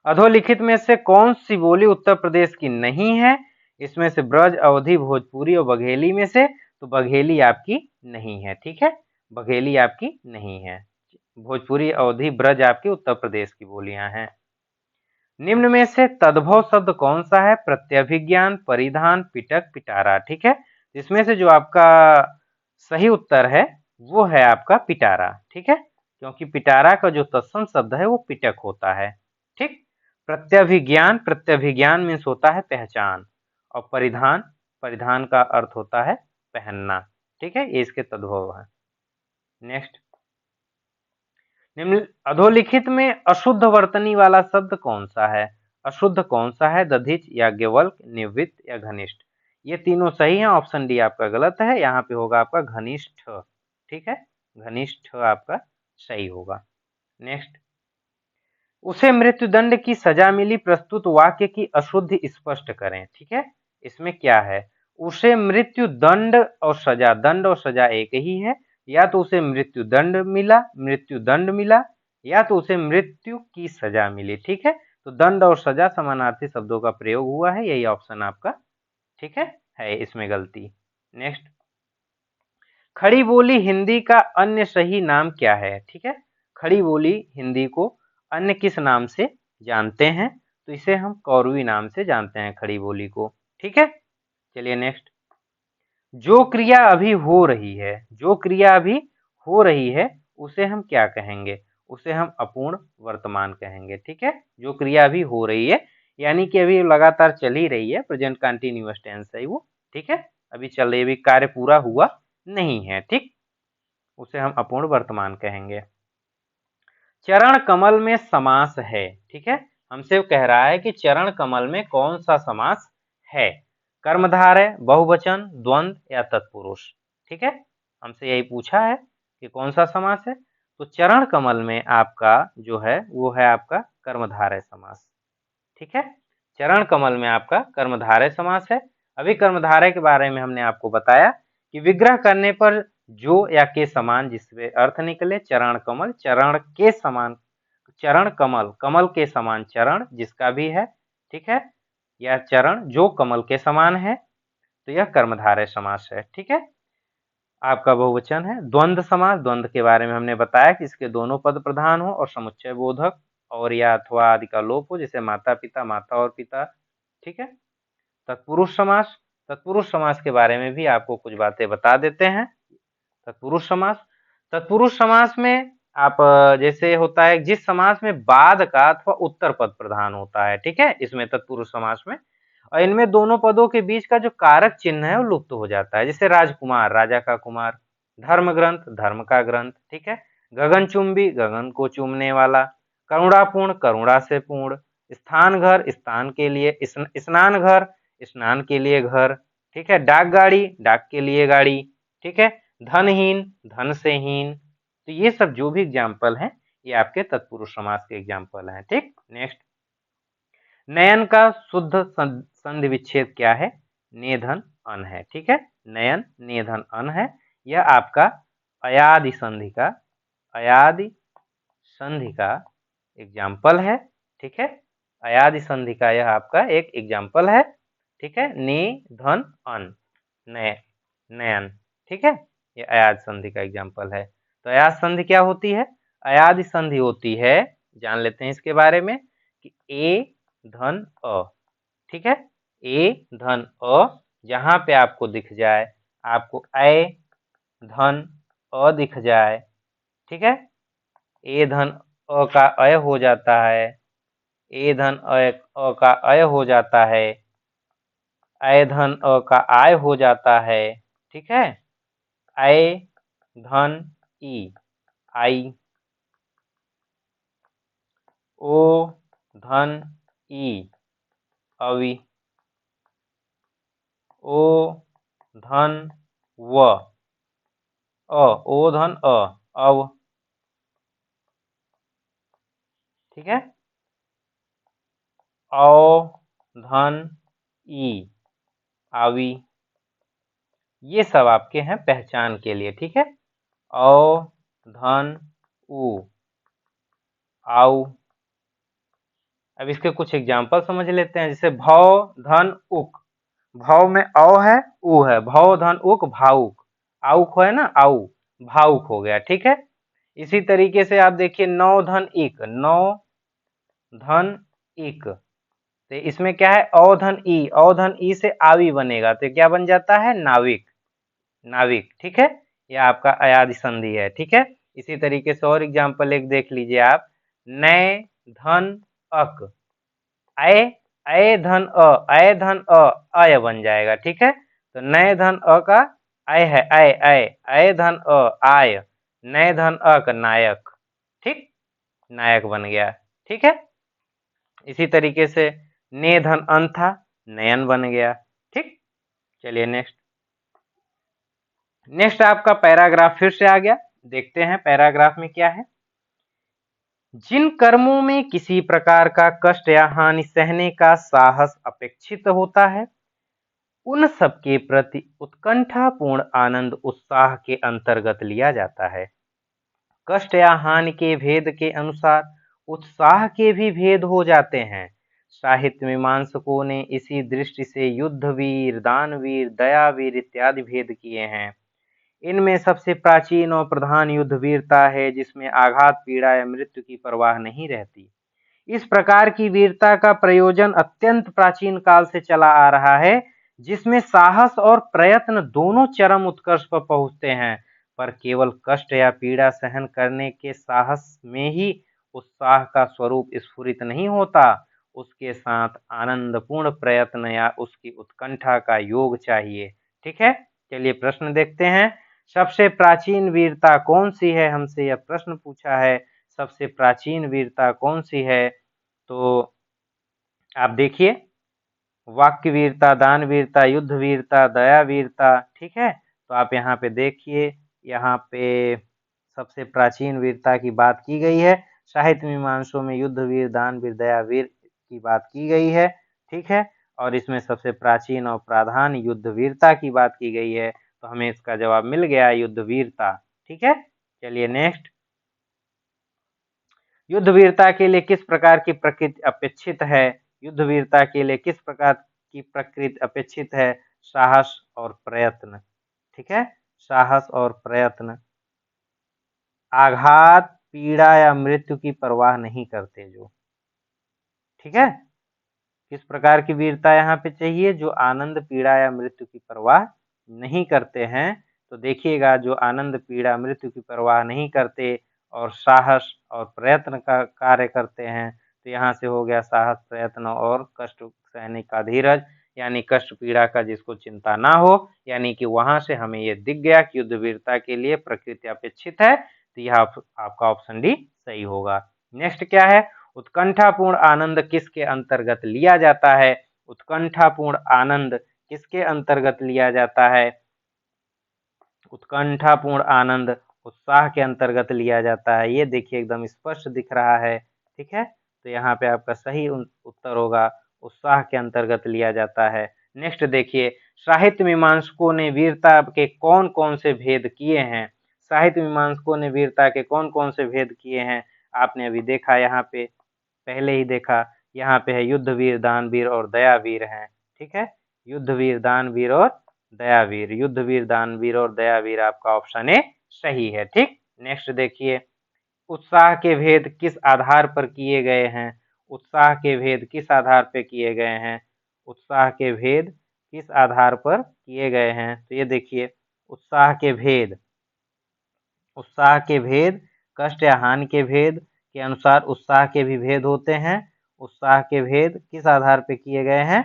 अधोलिखित में से कौन सी बोली उत्तर प्रदेश की नहीं है? इसमें से ब्रज, अवधी, भोजपुरी और बघेली में से तो बघेली आपकी नहीं है। ठीक है, बघेली आपकी नहीं है। भोजपुरी, अवधी, ब्रज आपकी उत्तर प्रदेश की बोलियां हैं। निम्न में से तद्भव शब्द कौन सा है? प्रत्यभिज्ञान, परिधान, पिटक, पिटारा। ठीक है, इसमें से जो आपका सही उत्तर है वो है आपका पिटारा। ठीक है, क्योंकि पिटारा का जो तत्सम शब्द है वो पिटक होता है। ठीक, प्रत्यभिज्ञान, प्रत्यभिज्ञान मीन्स होता है पहचान, और परिधान, परिधान का अर्थ होता है पहनना। ठीक है, ये इसके तद्भव है। नेक्स्ट, निम्न अधोलिखित में अशुद्ध वर्तनी वाला शब्द कौन सा है? अशुद्ध कौन सा है? दधिच, याज्ञवल्क्य, निवृत्त या घनिष्ठ। ये तीनों सही हैं, ऑप्शन डी आपका गलत है। यहाँ पे होगा आपका घनिष्ठ। ठीक है, घनिष्ठ आपका सही होगा। नेक्स्ट, उसे मृत्युदंड की सजा मिली, प्रस्तुत वाक्य की अशुद्धि स्पष्ट करें। ठीक है, इसमें क्या है? उसे मृत्युदंड और सजा, दंड और सजा एक ही है। या तो उसे मृत्युदंड मिला, मृत्युदंड मिला, या तो उसे मृत्यु की सजा मिली। ठीक है, तो दंड और सजा समानार्थी शब्दों का प्रयोग हुआ है, यही ऑप्शन आपका ठीक है इसमें गलती। नेक्स्ट, खड़ी बोली हिंदी का अन्य सही नाम क्या है? ठीक है, खड़ी बोली हिंदी को अन्य किस नाम से जानते हैं? तो इसे हम कौरवी नाम से जानते हैं खड़ी बोली को। ठीक है, चलिए नेक्स्ट, जो क्रिया अभी हो रही है, जो क्रिया अभी हो रही है उसे हम क्या कहेंगे? उसे हम अपूर्ण वर्तमान कहेंगे। ठीक है, जो क्रिया अभी हो रही है यानी कि अभी लगातार चल ही रही है, प्रेजेंट कंटिन्यूअस टेंस है वो। ठीक है, अभी चल रही, अभी कार्य पूरा हुआ नहीं है। ठीक, उसे हम अपूर्ण वर्तमान कहेंगे। चरण कमल में समास है। ठीक है, हमसे कह रहा है कि चरण कमल में कौन सा समास है? कर्मधारय, बहुवचन, द्वंद्व या तत्पुरुष। ठीक है, हमसे यही पूछा है कि कौन सा समास है। तो चरण कमल में आपका जो है वो है आपका कर्मधारय समास। ठीक है, चरण कमल में आपका कर्मधारय समास है। अभी कर्मधारय के बारे में हमने आपको बताया कि विग्रह करने पर जो या के समान जिससे अर्थ निकले, चरण कमल, चरण के समान, चरण कमल, कमल के समान चरण जिसका भी है। ठीक है, यह चरण जो कमल के समान है, तो यह कर्मधारय समास है। ठीक है, आपका बहुवचन है। द्वंद्व समास, द्वंद्व के बारे में हमने बताया कि इसके दोनों पद प्रधान हो और समुच्चय बोधक और या अथवा आदि का लोप हो, जैसे माता पिता, माता और पिता। ठीक है, तत्पुरुष समास, तत्पुरुष समास के बारे में भी आपको कुछ बातें बता देते हैं। तत्पुरुष समास, तत्पुरुष समास में आप जैसे होता है जिस समास में बाद का अथवा उत्तर पद प्रधान होता है। ठीक है, इसमें तत्पुरुष समास में, और इनमें दोनों पदों के बीच का जो कारक चिन्ह है वो लुप्त हो जाता है। जैसे राजकुमार, राजा का कुमार, धर्म ग्रंथ, धर्म का ग्रंथ। ठीक है, गगनचुंबी, गगन को चूमने वाला, करुणापूर्ण, करुणा से पूर्ण, स्थान घर, स्थान के लिए, स्नान घर, स्नान के लिए घर। ठीक है, डाक गाड़ी, डाक के लिए गाड़ी। ठीक है, धनहीन, धन से हीन। तो ये सब जो भी एग्जाम्पल हैं ये आपके तत्पुरुष समास के एग्जाम्पल हैं। ठीक, नेक्स्ट, नयन का शुद्ध संधि विच्छेद क्या है? नेधन अन है। ठीक है, नयन नेधन अन है। यह आपका अयादि संधि का, अयादि संधि का एग्जाम्पल है। ठीक है, अयादि संधि का यह आपका एक एग्जाम्पल है। ठीक है, ने धन अन, नय, नयन। ठीक है, ये अयाद संधि का एग्जाम्पल है। तो अयाद संधि क्या होती है? अयादि संधि होती है, जान लेते हैं इसके बारे में, कि ए धन अ। ठीक है, ए धन अ, जहां पे आपको दिख जाए, आपको ए धन अ दिख जाए। ठीक है, ए धन अ का अय हो जाता है, ए धन अ का अय हो जाता है, अय धन अ का आय हो जाता है। ठीक है, अय धन ई, आई, ओ धन ई, अवि, ओ धन व, ओ धन अव। ठीक है, औ धन ई, आवी, ये सब आपके हैं पहचान के लिए, ठीक है। औ, धन, उ, आउ। अब इसके कुछ एग्जाम्पल समझ लेते हैं, जैसे भव, धन, उक। भव में औ है, उ है, भव, धन, उक, भावुक। आउक है ना, आउ, भावुक हो गया, ठीक है। इसी तरीके से आप देखिए नौ, धन, इक। नौ, धन, इक, तो इसमें क्या है, औधन ई। औधन ई से आवी बनेगा, तो क्या बन जाता है, नाविक। नाविक, ठीक है। यह आपका अयादि संधि है, ठीक है। इसी तरीके से और एग्जाम्पल एक देख लीजिए आप, नय, धन, अक। अय, अय धन अ, अय धन अ, अय बन जाएगा, ठीक है। तो नय धन अ का अय है, अय अय, अय धन अ, आय। नय धन अक, नायक, ठीक, नायक बन गया, ठीक है। इसी तरीके से ने धन अन था, नयन बन गया, ठीक। चलिए नेक्स्ट। नेक्स्ट आपका पैराग्राफ फिर से आ गया, देखते हैं पैराग्राफ में क्या है। जिन कर्मों में किसी प्रकार का कष्ट या हानि सहने का साहस अपेक्षित होता है, उन सबके प्रति उत्कंठापूर्ण आनंद उत्साह के अंतर्गत लिया जाता है। कष्ट या हानि के भेद के अनुसार उत्साह के भी भेद हो जाते हैं। साहित्य मीमांसकों ने इसी दृष्टि से युद्धवीर, दानवीर, दयावीर इत्यादि भेद किए हैं। इनमें सबसे प्राचीन और प्रधान युद्ध वीरता है, जिसमें आघात, पीड़ा या मृत्यु की परवाह नहीं रहती। इस प्रकार की वीरता का प्रयोजन अत्यंत प्राचीन काल से चला आ रहा है, जिसमें साहस और प्रयत्न दोनों चरम उत्कर्ष पर पहुंचते हैं। पर केवल कष्ट या पीड़ा सहन करने के साहस में ही उत्साह का स्वरूप स्फुरित नहीं होता, उसके साथ आनंदपूर्ण प्रयत्न या उसकी उत्कंठा का योग चाहिए, ठीक है। चलिए प्रश्न देखते हैं। सबसे प्राचीन वीरता कौन सी है, हमसे यह प्रश्न पूछा है, सबसे प्राचीन वीरता कौन सी है। तो आप देखिए, वाक्य वीरता, दान वीरता, युद्ध वीरता, दया वीरता, ठीक है। तो आप यहाँ पे देखिए, यहाँ पे सबसे प्राचीन वीरता की बात की गई है। साहित्य मीमांसों में युद्ध वीर, दान वीर, दया वीर की बात की गई है, ठीक है। और इसमें सबसे प्राचीन और प्राधान युद्ध वीरता की बात की गई है, तो हमें इसका जवाब मिल गया, युद्ध वीरता, ठीक है। चलिए नेक्स्ट। युद्ध वीरता के लिए किस प्रकार की प्रकृति अपेक्षित है। युद्ध वीरता के लिए किस प्रकार की प्रकृति अपेक्षित है, साहस और प्रयत्न, ठीक है। साहस और प्रयत्न, आघात, पीड़ा या मृत्यु की परवाह नहीं करते जो, ठीक है। किस प्रकार की वीरता यहाँ पे चाहिए, जो आनंद, पीड़ा या मृत्यु की परवाह नहीं करते हैं। तो देखिएगा, जो आनंद, पीड़ा, मृत्यु की परवाह नहीं करते और साहस और प्रयत्न का कार्य करते हैं, तो यहाँ से हो गया साहस, प्रयत्न और कष्ट सहने का धीरज, यानी कष्ट पीड़ा का जिसको चिंता ना हो, यानी कि वहां से हमें ये दिख गया कि युद्ध वीरता के लिए प्रकृति अपेक्षित है, तो यह आपका ऑप्शन डी सही होगा। नेक्स्ट क्या है, उत्कंठापूर्ण आनंद किसके अंतर्गत लिया जाता है। उत्कंठापूर्ण आनंद किसके अंतर्गत लिया जाता है, उत्कंठापूर्ण आनंद उत्साह के अंतर्गत लिया जाता है। ये देखिए एकदम स्पष्ट दिख रहा है, ठीक है। तो यहाँ पे आपका सही उत्तर होगा, उत्साह के अंतर्गत लिया जाता है। नेक्स्ट देखिए, साहित्य मीमांसकों ने वीरता के कौन कौन से भेद किए हैं। साहित्य मीमांसकों ने वीरता के कौन कौन से भेद किए हैं, आपने अभी देखा, यहाँ पे पहले ही देखा, यहाँ पे है युद्ध वीर, दान वीर और दया वीर हैं, ठीक है। युद्ध वीर, दान वीर और दया वीर, युद्ध वीर, दान वीर और दया वीर आपका ऑप्शन ए सही है, ठीक। नेक्स्ट देखिए, उत्साह के भेद किस आधार पर किए गए हैं। उत्साह के भेद किस आधार पर किए गए हैं, उत्साह के भेद किस आधार पर किए गए हैं। तो ये देखिए, उत्साह के भेद, उत्साह के भेद कष्ट या हानि के भेद के अनुसार उत्साह के भी भेद होते हैं। उत्साह के भेद किस आधार पर किए गए हैं,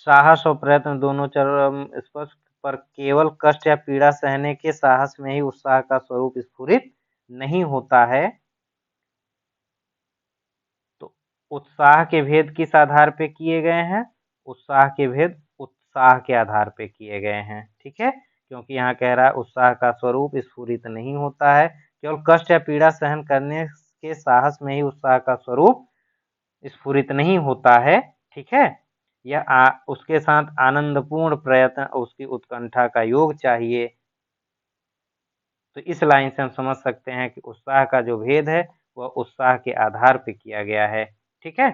साहस और प्रयत्न दोनों चरम स्पष्ट, पर केवल कष्ट या पीड़ा सहने के साहस में ही उत्साह का स्वरूप स्फुरित नहीं होता है। तो उत्साह के भेद किस आधार पे किए गए हैं, उत्साह के भेद उत्साह के आधार पे किए गए हैं, ठीक है। क्योंकि यहाँ कह रहा है उत्साह का स्वरूप स्फुरित नहीं होता है, केवल कष्ट या पीड़ा सहन करने के साहस में ही उत्साह का स्वरूप स्फुरित नहीं होता है, ठीक है। या उसके साथ आनंदपूर्ण प्रयत्न, उसकी उत्कंठा का योग चाहिए। तो इस लाइन से हम समझ सकते हैं कि उत्साह का जो भेद है वह उत्साह के आधार पे किया गया है। ठीक है,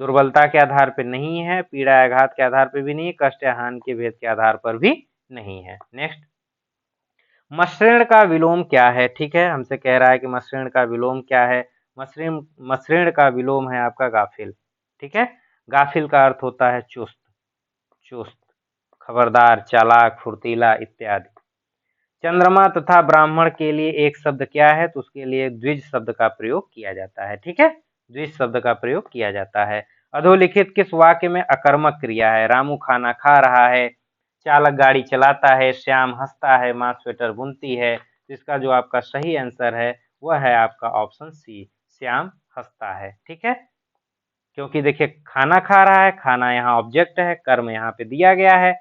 दुर्बलता के आधार पे नहीं है, पीड़ा आघात के आधार पे भी नहीं, कष्ट या हानि के भेद के आधार पर भी नहीं है। नेक्स्ट, मसृण का विलोम क्या है? ठीक है, हमसे कह रहा है कि मसृण का विलोम क्या है। मसृण का विलोम है आपका गाफिल। ठीक है, गाफिल का अर्थ होता है चुस्त, चुस्त, खबरदार, चालाक, फुर्तीला इत्यादि। चंद्रमा तथा ब्राह्मण के लिए एक शब्द क्या है? तो उसके लिए द्विज शब्द का प्रयोग किया जाता है। ठीक है, द्विज शब्द का प्रयोग किया जाता है। अधोलिखित किस वाक्य में अकर्मक क्रिया है? रामू खाना खा रहा है, चालक गाड़ी चलाता है, श्याम हंसता है, माँ स्वेटर बुनती है। इसका जो आपका सही आंसर है वह है आपका ऑप्शन सी, श्याम हंसता है। ठीक है, क्योंकि देखिए खाना खा रहा है, खाना यहाँ ऑब्जेक्ट है, कर्म यहाँ पे दिया गया है।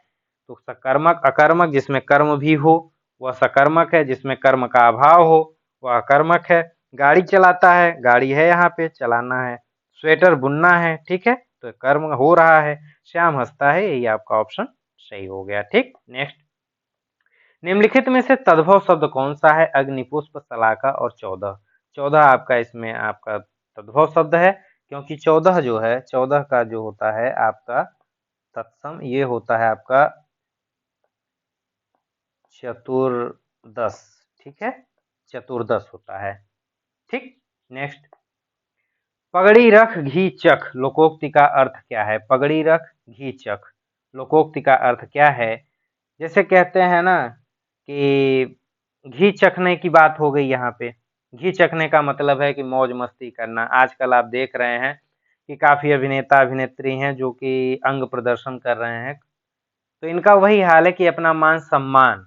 तो सकर्मक अकर्मक जिसमें कर्म भी हो वह सकर्मक है, जिसमें कर्म का अभाव हो वह अकर्मक है। गाड़ी चलाता है, गाड़ी है यहाँ पे, चलाना है। स्वेटर बुनना है, ठीक है, तो कर्म हो रहा है। श्याम हंसता है, यही आपका ऑप्शन सही हो गया। ठीक, नेक्स्ट, निम्नलिखित में से तद्भव शब्द कौन सा है? अग्निपुष्प, शलाका और 14। 14 आपका इसमें आपका तद्भव शब्द है, क्योंकि 14 जो है, 14 का जो होता है आपका तत्सम, ये होता है आपका चतुर्दश। ठीक है, चतुर्दश होता है। ठीक, नेक्स्ट, पगड़ी रख घी चख लोकोक्ति का अर्थ क्या है? पगड़ी रख घी चख लोकोक्ति का अर्थ क्या है? जैसे कहते हैं ना कि घी चखने की बात हो गई यहाँ पे। घी चखने का मतलब है कि मौज मस्ती करना। आजकल आप देख रहे हैं कि काफी अभिनेता अभिनेत्री हैं जो कि अंग प्रदर्शन कर रहे हैं, तो इनका वही हाल है कि अपना मान सम्मान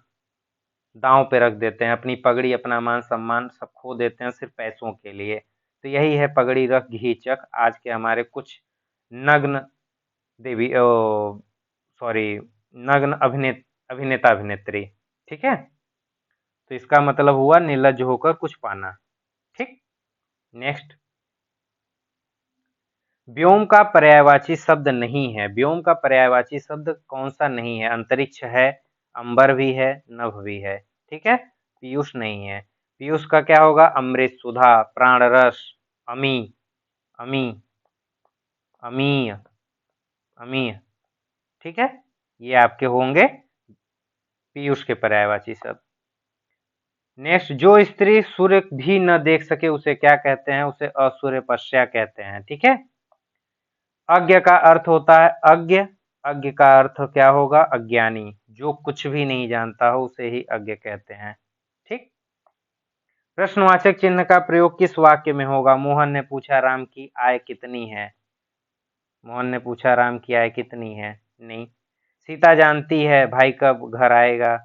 दांव पे रख देते हैं, अपनी पगड़ी अपना मान सम्मान सब खो देते हैं सिर्फ पैसों के लिए। तो यही है पगड़ी रख घी चख। आज के हमारे कुछ नग्न देवी सॉरी नग्न अभिनेता अभिनेत्री। ठीक है, तो इसका मतलब हुआ निर्लज्ज होकर कुछ पाना। ठीक, नेक्स्ट, व्योम का पर्यायवाची शब्द नहीं है। व्योम का पर्यायवाची शब्द कौन सा नहीं है? अंतरिक्ष है, अंबर भी है, नभ भी है। ठीक है, पीयूष नहीं है। पीयूष का क्या होगा? अमृत, सुधा, प्राण रस, अमी, अमी, अमीय, अमीय। ठीक है, ये आपके होंगे पीयूष के पर्यायवाची शब्द। नेक्स्ट, जो स्त्री सूर्य भी न देख सके उसे क्या कहते हैं? उसे असूर्यपश्या कहते हैं। ठीक है, अज्ञ का अर्थ होता है अज्ञ। अज्ञ का अर्थ क्या होगा? अज्ञानी, जो कुछ भी नहीं जानता हो उसे ही अज्ञ कहते हैं। ठीक, प्रश्नवाचक चिन्ह का प्रयोग किस वाक्य में होगा? मोहन ने पूछा राम की आय कितनी है। मोहन ने पूछा राम की आय कितनी है, नहीं। सीता जानती है भाई कब घर आएगा।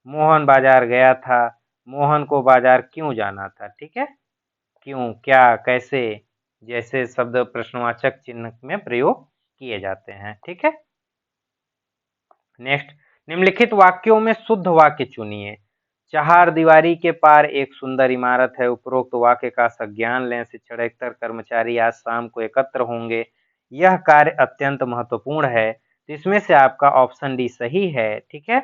मोहन बाजार गया था। मोहन को बाजार क्यों जाना था? ठीक है, क्यों, क्या, कैसे जैसे शब्द प्रश्नवाचक चिन्ह में प्रयोग किए जाते हैं। ठीक है, नेक्स्ट, निम्नलिखित वाक्यों में शुद्ध वाक्य चुनिए। चार दीवारी के पार एक सुंदर इमारत है। उपरोक्त वाक्य का संज्ञान लें। शिक्षणेतर कर्मचारी आज शाम को एकत्र होंगे। यह कार्य अत्यंत महत्वपूर्ण है। तो इसमें से आपका ऑप्शन डी सही है। ठीक है,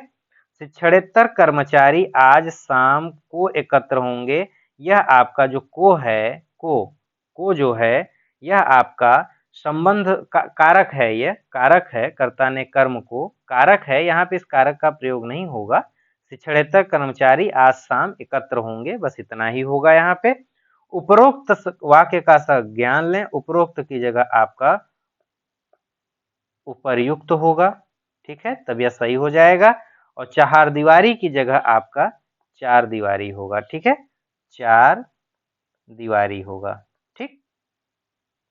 शिक्षणेतर कर्मचारी आज शाम को एकत्र होंगे। यह आपका जो को है, को जो है यह आपका संबंध का कारक है। यह कारक है, कर्ता ने कर्म को कारक है, यहाँ पे इस कारक का प्रयोग नहीं होगा। शिक्षणेतर कर्मचारी आज शाम एकत्र होंगे, बस इतना ही होगा यहाँ पे। उपरोक्त वाक्य का संज्ञान लें। उपरोक्त की जगह आपका उपर्युक्त होगा। ठीक है, तब यह सही हो जाएगा। और चार दीवारी की जगह आपका चार दीवारी होगा। ठीक है, चार दीवारी होगा। ठीक,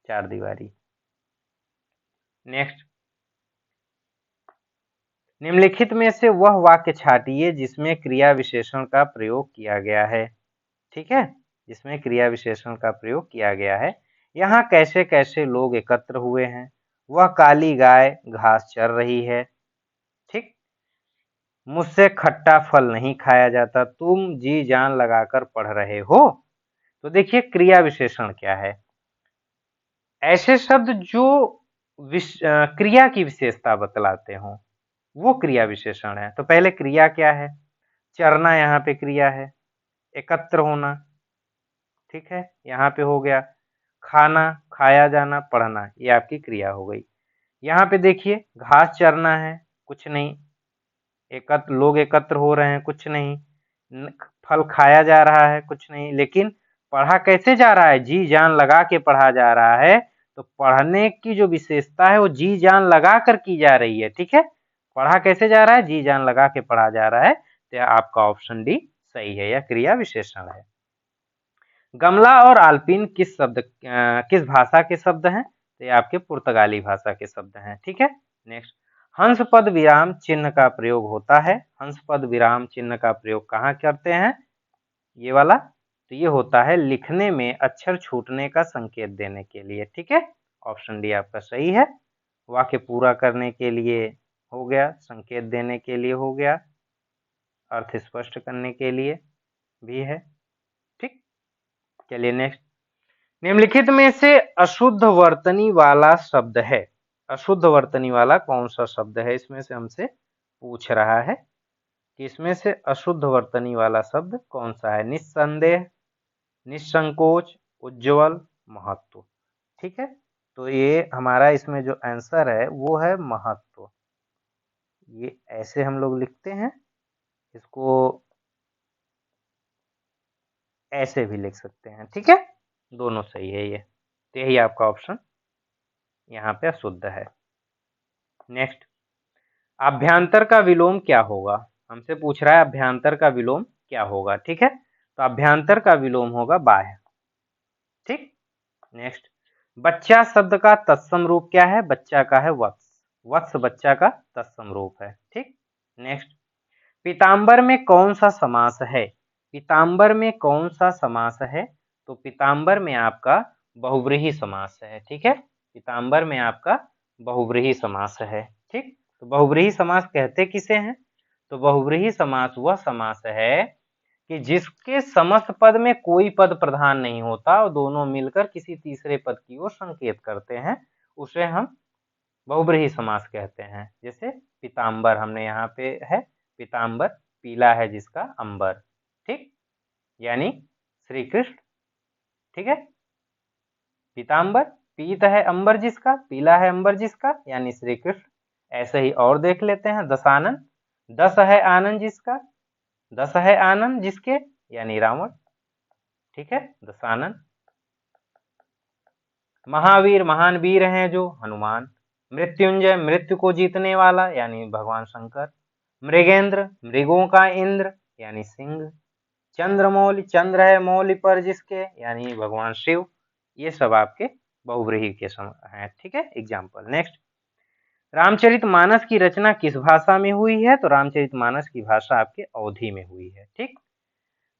चार दीवारी। नेक्स्ट, निम्नलिखित में से वह वाक्य छाटिए जिसमें क्रिया विशेषण का प्रयोग किया गया है। ठीक है, जिसमें क्रिया विशेषण का प्रयोग किया गया है। यहाँ कैसे कैसे लोग एकत्र हुए हैं। वह काली गाय घास चर रही है। ठीक, मुझसे खट्टा फल नहीं खाया जाता। तुम जी जान लगाकर पढ़ रहे हो। तो देखिए क्रिया विशेषण क्या है? ऐसे शब्द जो क्रिया की विशेषता बतलाते हो, वो क्रिया विशेषण है। तो पहले क्रिया क्या है? चरना यहाँ पे क्रिया है, एकत्र होना, ठीक है, यहाँ पे हो गया। खाना, खाया जाना, पढ़ना, ये आपकी क्रिया हो गई। यहाँ पे देखिए घास चरना है, कुछ नहीं। लोग एकत्र हो रहे हैं, कुछ नहीं। फल खाया जा रहा है, कुछ नहीं। लेकिन पढ़ा कैसे जा रहा है? जी जान लगा के पढ़ा जा रहा है। तो पढ़ने की जो विशेषता है वो जी जान लगा कर की जा रही है, ठीक है। पढ़ा कैसे जा रहा है? जी जान लगा के पढ़ा जा रहा है। तो आपका ऑप्शन डी सही है, यह क्रिया विशेषण है। गमला और आल्पिन किस भाषा के शब्द हैं? तो ये आपके पुर्तगाली भाषा के शब्द हैं, ठीक है। नेक्स्ट, हंस पद विराम चिन्ह का प्रयोग होता है। हंस पद विराम चिन्ह का प्रयोग कहाँ करते हैं? ये वाला, तो ये होता है लिखने में अक्षर छूटने का संकेत देने के लिए, ठीक है। ऑप्शन डी आपका सही है। वाक्य पूरा करने के लिए हो गया, संकेत देने के लिए हो गया, अर्थ स्पष्ट करने के लिए भी है, ठीक। चलिए नेक्स्ट, निम्नलिखित में से अशुद्ध वर्तनी वाला शब्द है। अशुद्ध वर्तनी वाला कौन सा शब्द है? इसमें से हमसे पूछ रहा है कि इसमें से अशुद्ध वर्तनी वाला शब्द कौन सा है? निस्संदेह, निसंकोच, उज्ज्वल, महत्व, ठीक है। तो ये हमारा इसमें जो आंसर है वो है महत्व। ये ऐसे हम लोग लिखते हैं, इसको ऐसे भी लिख सकते हैं, ठीक है। दोनों सही है ये, तो यही आपका ऑप्शन यहाँ पे अशुद्ध है। नेक्स्ट, अभ्यांतर का विलोम क्या होगा? हमसे पूछ रहा है अभ्यांतर का विलोम क्या होगा, ठीक है। तो अभ्यांतर का विलोम होगा बाह्य, ठीक। नेक्स्ट, बच्चा शब्द का तत्सम रूप क्या है? बच्चा का है वत्स। वत्स बच्चा का तत्सम रूप है, ठीक। नेक्स्ट, पीताम्बर में कौन सा समास है? पीताम्बर में कौन सा समास है? तो पीताम्बर में आपका बहुव्रीहि समास है, ठीक है। पीताम्बर में आपका बहुव्रीहि समास है, ठीक। तो बहुव्रीहि समास कहते किसे हैं? तो बहुव्रीहि समास वह समास है कि जिसके समस्त पद में कोई पद प्रधान नहीं होता और दोनों मिलकर किसी तीसरे पद की ओर संकेत करते हैं, उसे हम बहुव्रीहि समास कहते हैं। जैसे पीताम्बर हमने यहाँ पे है, पीताम्बर पीला है जिसका अंबर, ठीक, यानी श्री कृष्ण, ठीक है। पीताम्बर, पीत है अंबर जिसका, पीला है अंबर जिसका, यानी श्री कृष्ण। ऐसे ही और देख लेते हैं, दशानन, दस है आनंद जिसका, दस है आनंद जिसके, यानी रावण, ठीक है, दशानन। महावीर, महान वीर हैं जो, हनुमान। मृत्युंजय, मृत्यु को जीतने वाला, यानी भगवान शंकर। मृगेंद्र, मृगों का इंद्र, यानी सिंह। चंद्रमौली, चंद्र है मौली पर जिसके, यानी भगवान शिव। ये सब आपके बहुव्रीहि के हैं, ठीक है, एग्जाम्पल। नेक्स्ट, रामचरितमानस की रचना किस भाषा में हुई है? तो रामचरितमानस की भाषा आपके अवधी में हुई है, ठीक।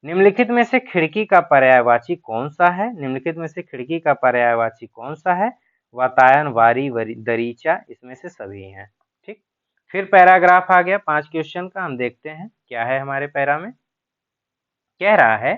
निम्नलिखित में से खिड़की का पर्यायवाची कौन सा है? निम्नलिखित में से खिड़की का पर्यायवाची कौन सा है? वातायन, वारी, दरीचा, इसमें से सभी हैं, ठीक। फिर पैराग्राफ आ गया 5 क्वेश्चन का, हम देखते हैं क्या है हमारे पैरा में। कह रहा है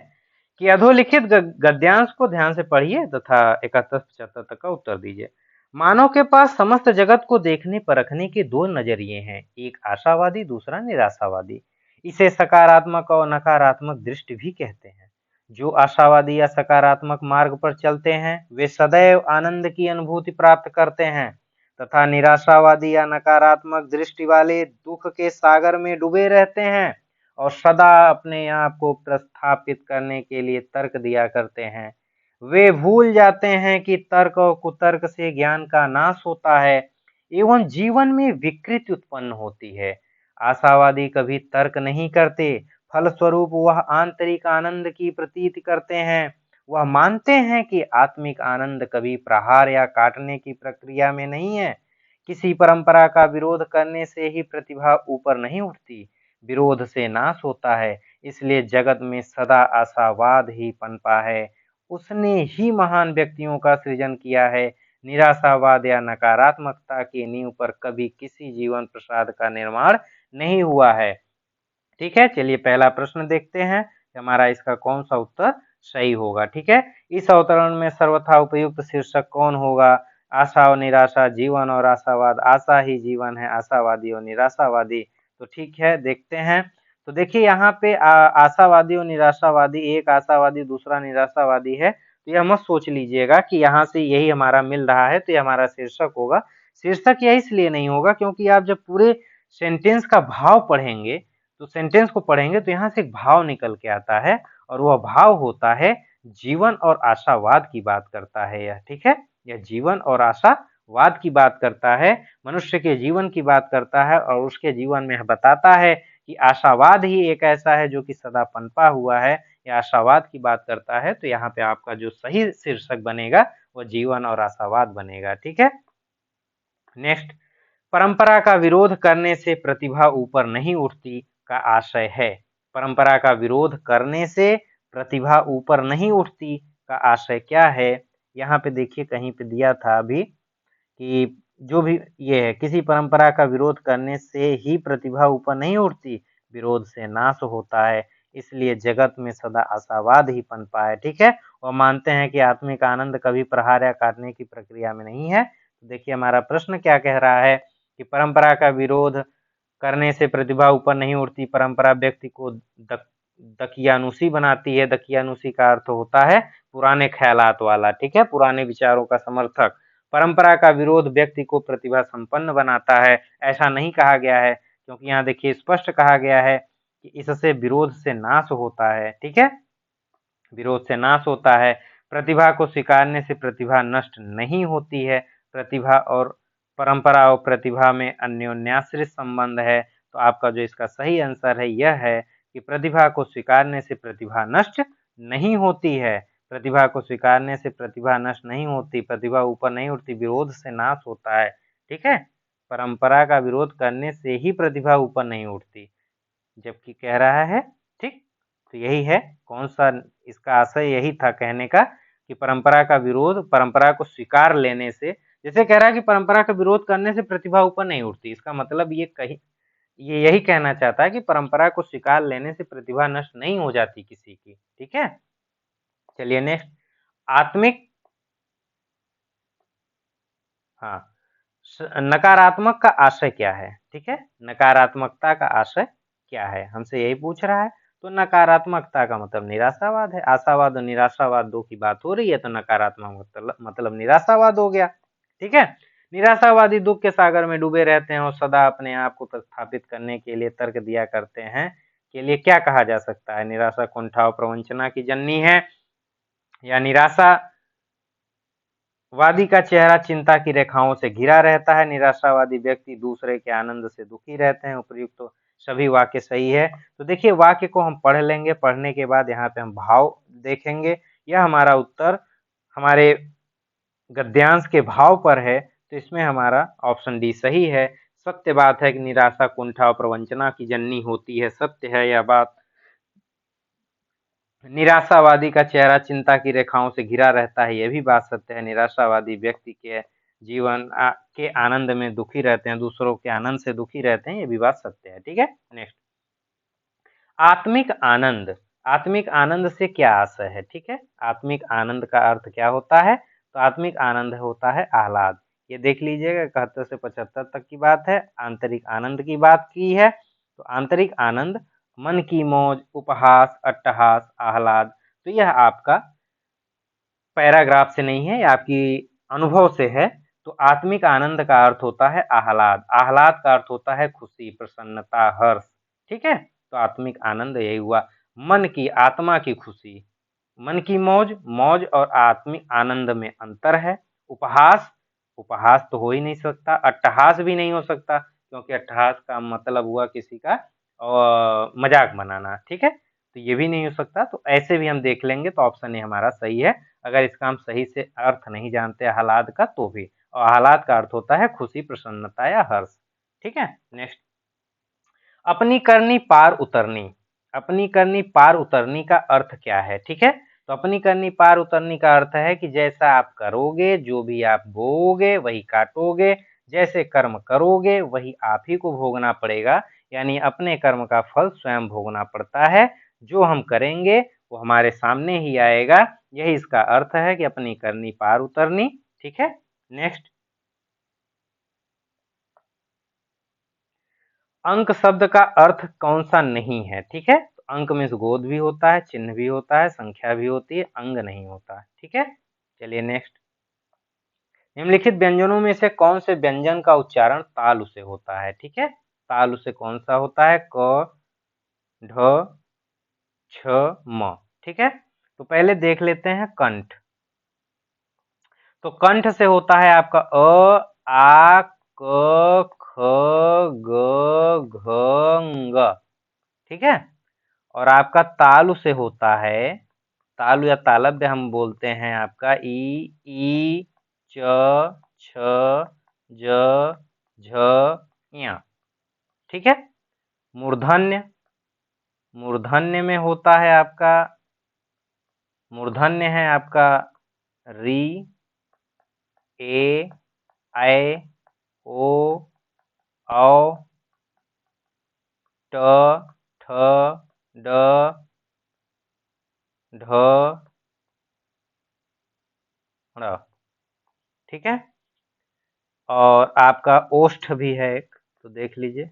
कि अधोलिखित गद्यांश को ध्यान से पढ़िए तथा 71 से 75 तक का उत्तर दीजिए। मानव के पास समस्त जगत को देखने परखने के दो नजरिए हैं, एक आशावादी, दूसरा निराशावादी। इसे सकारात्मक और नकारात्मक दृष्टि भी कहते हैं। जो आशावादी या सकारात्मक मार्ग पर चलते हैं वे सदैव आनंद की अनुभूति प्राप्त करते हैं तथा निराशावादी या नकारात्मक दृष्टि वाले दुख के सागर में डूबे रहते हैं और सदा अपने आप को प्रस्थापित करने के लिए तर्क दिया करते हैं। वे भूल जाते हैं कि तर्क और कुतर्क से ज्ञान का नाश होता है एवं जीवन में विकृति उत्पन्न होती है। आशावादी कभी तर्क नहीं करते, फलस्वरूप वह आंतरिक आनंद की प्रतीति करते हैं। वह मानते हैं कि आत्मिक आनंद कभी प्रहार या काटने की प्रक्रिया में नहीं है। किसी परंपरा का विरोध करने से ही प्रतिभा ऊपर नहीं उठती, विरोध से नाश होता है। इसलिए जगत में सदा आशावाद ही पनपा है। उसने ही महान व्यक्तियों का सृजन किया है। निराशावाद या नकारात्मकता की नींव पर कभी किसी जीवन प्रसाद का निर्माण नहीं हुआ है, ठीक है। चलिए पहला प्रश्न देखते हैं, हमारा इसका कौन सा उत्तर सही होगा, ठीक है। इस अवतरण में सर्वथा उपयुक्त शीर्षक कौन होगा? आशा और निराशा, जीवन और आशावाद, आशा ही जीवन है, आशावादी और निराशावादी। तो ठीक है, देखते हैं। तो देखिए यहाँ पे आशावादी और निराशावादी, एक आशावादी दूसरा निराशावादी है। तो यह मत सोच लीजिएगा कि यहाँ से यही हमारा मिल रहा है तो ये हमारा शीर्षक होगा। शीर्षक यह इसलिए नहीं होगा क्योंकि आप जब पूरे सेंटेंस का भाव पढ़ेंगे, तो सेंटेंस को पढ़ेंगे तो यहाँ से एक भाव निकल के आता है, और वह भाव होता है जीवन और आशावाद की बात करता है यह। ठीक है, यह जीवन और आशावाद की बात करता है, मनुष्य के जीवन की बात करता है, और उसके जीवन में बताता है कि आशावाद ही एक ऐसा है जो कि सदा पनपा हुआ है। यह आशावाद की बात करता है। तो यहाँ पे आपका जो सही शीर्षक बनेगा वो जीवन और आशावाद बनेगा। ठीक है, नेक्स्ट, परंपरा का विरोध करने से प्रतिभा ऊपर नहीं उठती का आशय है। परंपरा का विरोध करने से प्रतिभा ऊपर नहीं उठती का आशय क्या है? यहाँ पे देखिए कहीं पे दिया था अभी कि जो भी ये है, किसी परंपरा का विरोध करने से ही प्रतिभा ऊपर नहीं उठती, विरोध से नाश होता है, इसलिए जगत में सदा आशावाद ही पनपा है। ठीक है, और मानते हैं कि आत्मिक आनंद कभी प्रहार या काटने की प्रक्रिया में नहीं है। तो देखिए हमारा प्रश्न क्या कह रहा है कि परंपरा का विरोध करने से प्रतिभा ऊपर नहीं उठती, परंपरा व्यक्ति को दकियानुसी बनाती है। दकियानुसी का अर्थ होता है पुराने ख्यालात वाला। ठीक है, पुराने विचारों का समर्थक। परंपरा का विरोध व्यक्ति को प्रतिभा संपन्न बनाता है, ऐसा नहीं कहा गया है, क्योंकि यहाँ देखिए स्पष्ट कहा गया है कि इससे विरोध से नाश होता है। ठीक है, विरोध से नाश होता है। प्रतिभा को स्वीकारने से प्रतिभा नष्ट नहीं होती है। प्रतिभा और परंपरा और प्रतिभा में अन्योन्याश्रित संबंध है। तो आपका जो इसका सही आंसर है यह है कि प्रतिभा को स्वीकारने से प्रतिभा नष्ट नहीं होती है। प्रतिभा को स्वीकारने से प्रतिभा नष्ट नहीं होती, प्रतिभा ऊपर नहीं उठती, विरोध से नाश होता है। ठीक है, परंपरा का विरोध करने से ही प्रतिभा ऊपर नहीं उठती, जबकि कह रहा है। ठीक, तो यही है, कौन सा इसका आशय यही था कहने का कि परंपरा का विरोध, परंपरा को स्वीकार लेने से, जैसे कह रहा है कि परंपरा का विरोध करने से प्रतिभा ऊपर नहीं उठती, इसका मतलब ये यही कहना चाहता है कि परंपरा को स्वीकार लेने से प्रतिभा नष्ट नहीं हो जाती किसी की। ठीक है, चलिए नेक्स्ट, आत्मिक, हाँ, नकारात्मक का आशय क्या है? ठीक है, नकारात्मकता का आशय क्या है, हमसे यही पूछ रहा है। तो नकारात्मकता का मतलब निराशावाद है। आशावाद और निराशावाद दो की बात हो रही है, तो नकारात्मक मतलब निराशावाद हो गया। ठीक है, निराशावादी दुख के सागर में डूबे रहते हैं और सदा अपने आप को प्रतिस्थापित करने के लिए तर्क दिया करते हैं, के लिए क्या कहा जा सकता है? निराशा कुंठा और प्रवंचना की जननी है, या निराशा वादी का चेहरा चिंता की रेखाओं से घिरा रहता है। निराशावादी व्यक्ति दूसरे के आनंद से दुखी रहते हैं। उपयुक्त तो सभी वाक्य सही है। तो देखिए वाक्य को हम पढ़ लेंगे, पढ़ने के बाद यहाँ पे हम भाव देखेंगे। यह हमारा उत्तर हमारे गद्यांश के भाव पर है, तो इसमें हमारा ऑप्शन डी सही है। सत्य बात है कि निराशा कुंठा और प्रवंचना की जननी होती है, सत्य है यह बात। निराशावादी का चेहरा चिंता की रेखाओं से घिरा रहता है, यह भी बात सत्य है। निराशावादी व्यक्ति के जीवन के आनंद में दुखी रहते हैं, दूसरों के आनंद से दुखी रहते हैं, यह भी बात सत्य है। ठीक है, नेक्स्ट, आत्मिक आनंद, आत्मिक आनंद से क्या आशय है? ठीक है, आत्मिक आनंद का अर्थ क्या होता है? तो आत्मिक आनंद होता है आह्लाद। ये देख लीजिएगा 71 से 75 तक की बात है, आंतरिक आनंद की बात की है। तो आंतरिक आनंद, मन की मौज, उपहास, अट्टहास, आह्लाद। तो यह आपका पैराग्राफ से नहीं है, यह आपकी अनुभव से है। तो आत्मिक आनंद का अर्थ होता है आह्लाद। आह्लाद का अर्थ होता है खुशी, प्रसन्नता, हर्ष। ठीक है, तो आत्मिक आनंद यही हुआ, मन की, आत्मा की खुशी। मन की मौज, मौज और आत्मिक आनंद में अंतर है। उपहास, उपहास तो हो ही नहीं सकता। अट्टहास भी नहीं हो सकता, क्योंकि अट्टहास का मतलब हुआ किसी का मजाक बनाना। ठीक है, तो ये भी नहीं हो सकता। तो ऐसे भी हम देख लेंगे, तो ऑप्शन ए हमारा सही है। अगर इसका हम सही से अर्थ नहीं जानते आह्लाद का तो भी, और आह्लाद का अर्थ होता है खुशी, प्रसन्नता या हर्ष। ठीक है, नेक्स्ट, अपनी करनी पार उतरनी, अपनी करनी पार उतरनी का अर्थ क्या है? ठीक है, तो अपनी करनी पार उतरनी का अर्थ है कि जैसा आप करोगे, जो भी आप बोओगे वही काटोगे, जैसे कर्म करोगे वही आप ही को भोगना पड़ेगा। यानी अपने कर्म का फल स्वयं भोगना पड़ता है, जो हम करेंगे वो हमारे सामने ही आएगा। यही इसका अर्थ है कि अपनी करनी पार उतरनी। ठीक है, नेक्स्ट, अंक शब्द का अर्थ कौन सा नहीं है? ठीक है, तो अंक में गोद भी होता है, चिन्ह भी होता है, संख्या भी होती है, अंग नहीं होता है। ठीक है, चलिए नेक्स्ट, निम्नलिखित व्यंजनों में से कौन से व्यंजन का उच्चारण तालु से होता है? ठीक है, तालु से कौन सा होता है? क, ढ, छ, म। ठीक है, तो पहले देख लेते हैं कंठ। तो कंठ से होता है आपका अ, आ, क, ख, ग, घ, ङ। ठीक है, और आपका तालु से होता है, तालु या तालव्य हम बोलते हैं आपका ई, च, छ, ज, झ, ञ। ठीक है, मूर्धन्य, मूर्धन्य में होता है आपका, मूर्धन्य है आपका री, ए, ऐ, ओ, औ, ट, ठ, ड, ढ, ण। ठीक है, और आपका ओष्ठ भी है एक, तो देख लीजिए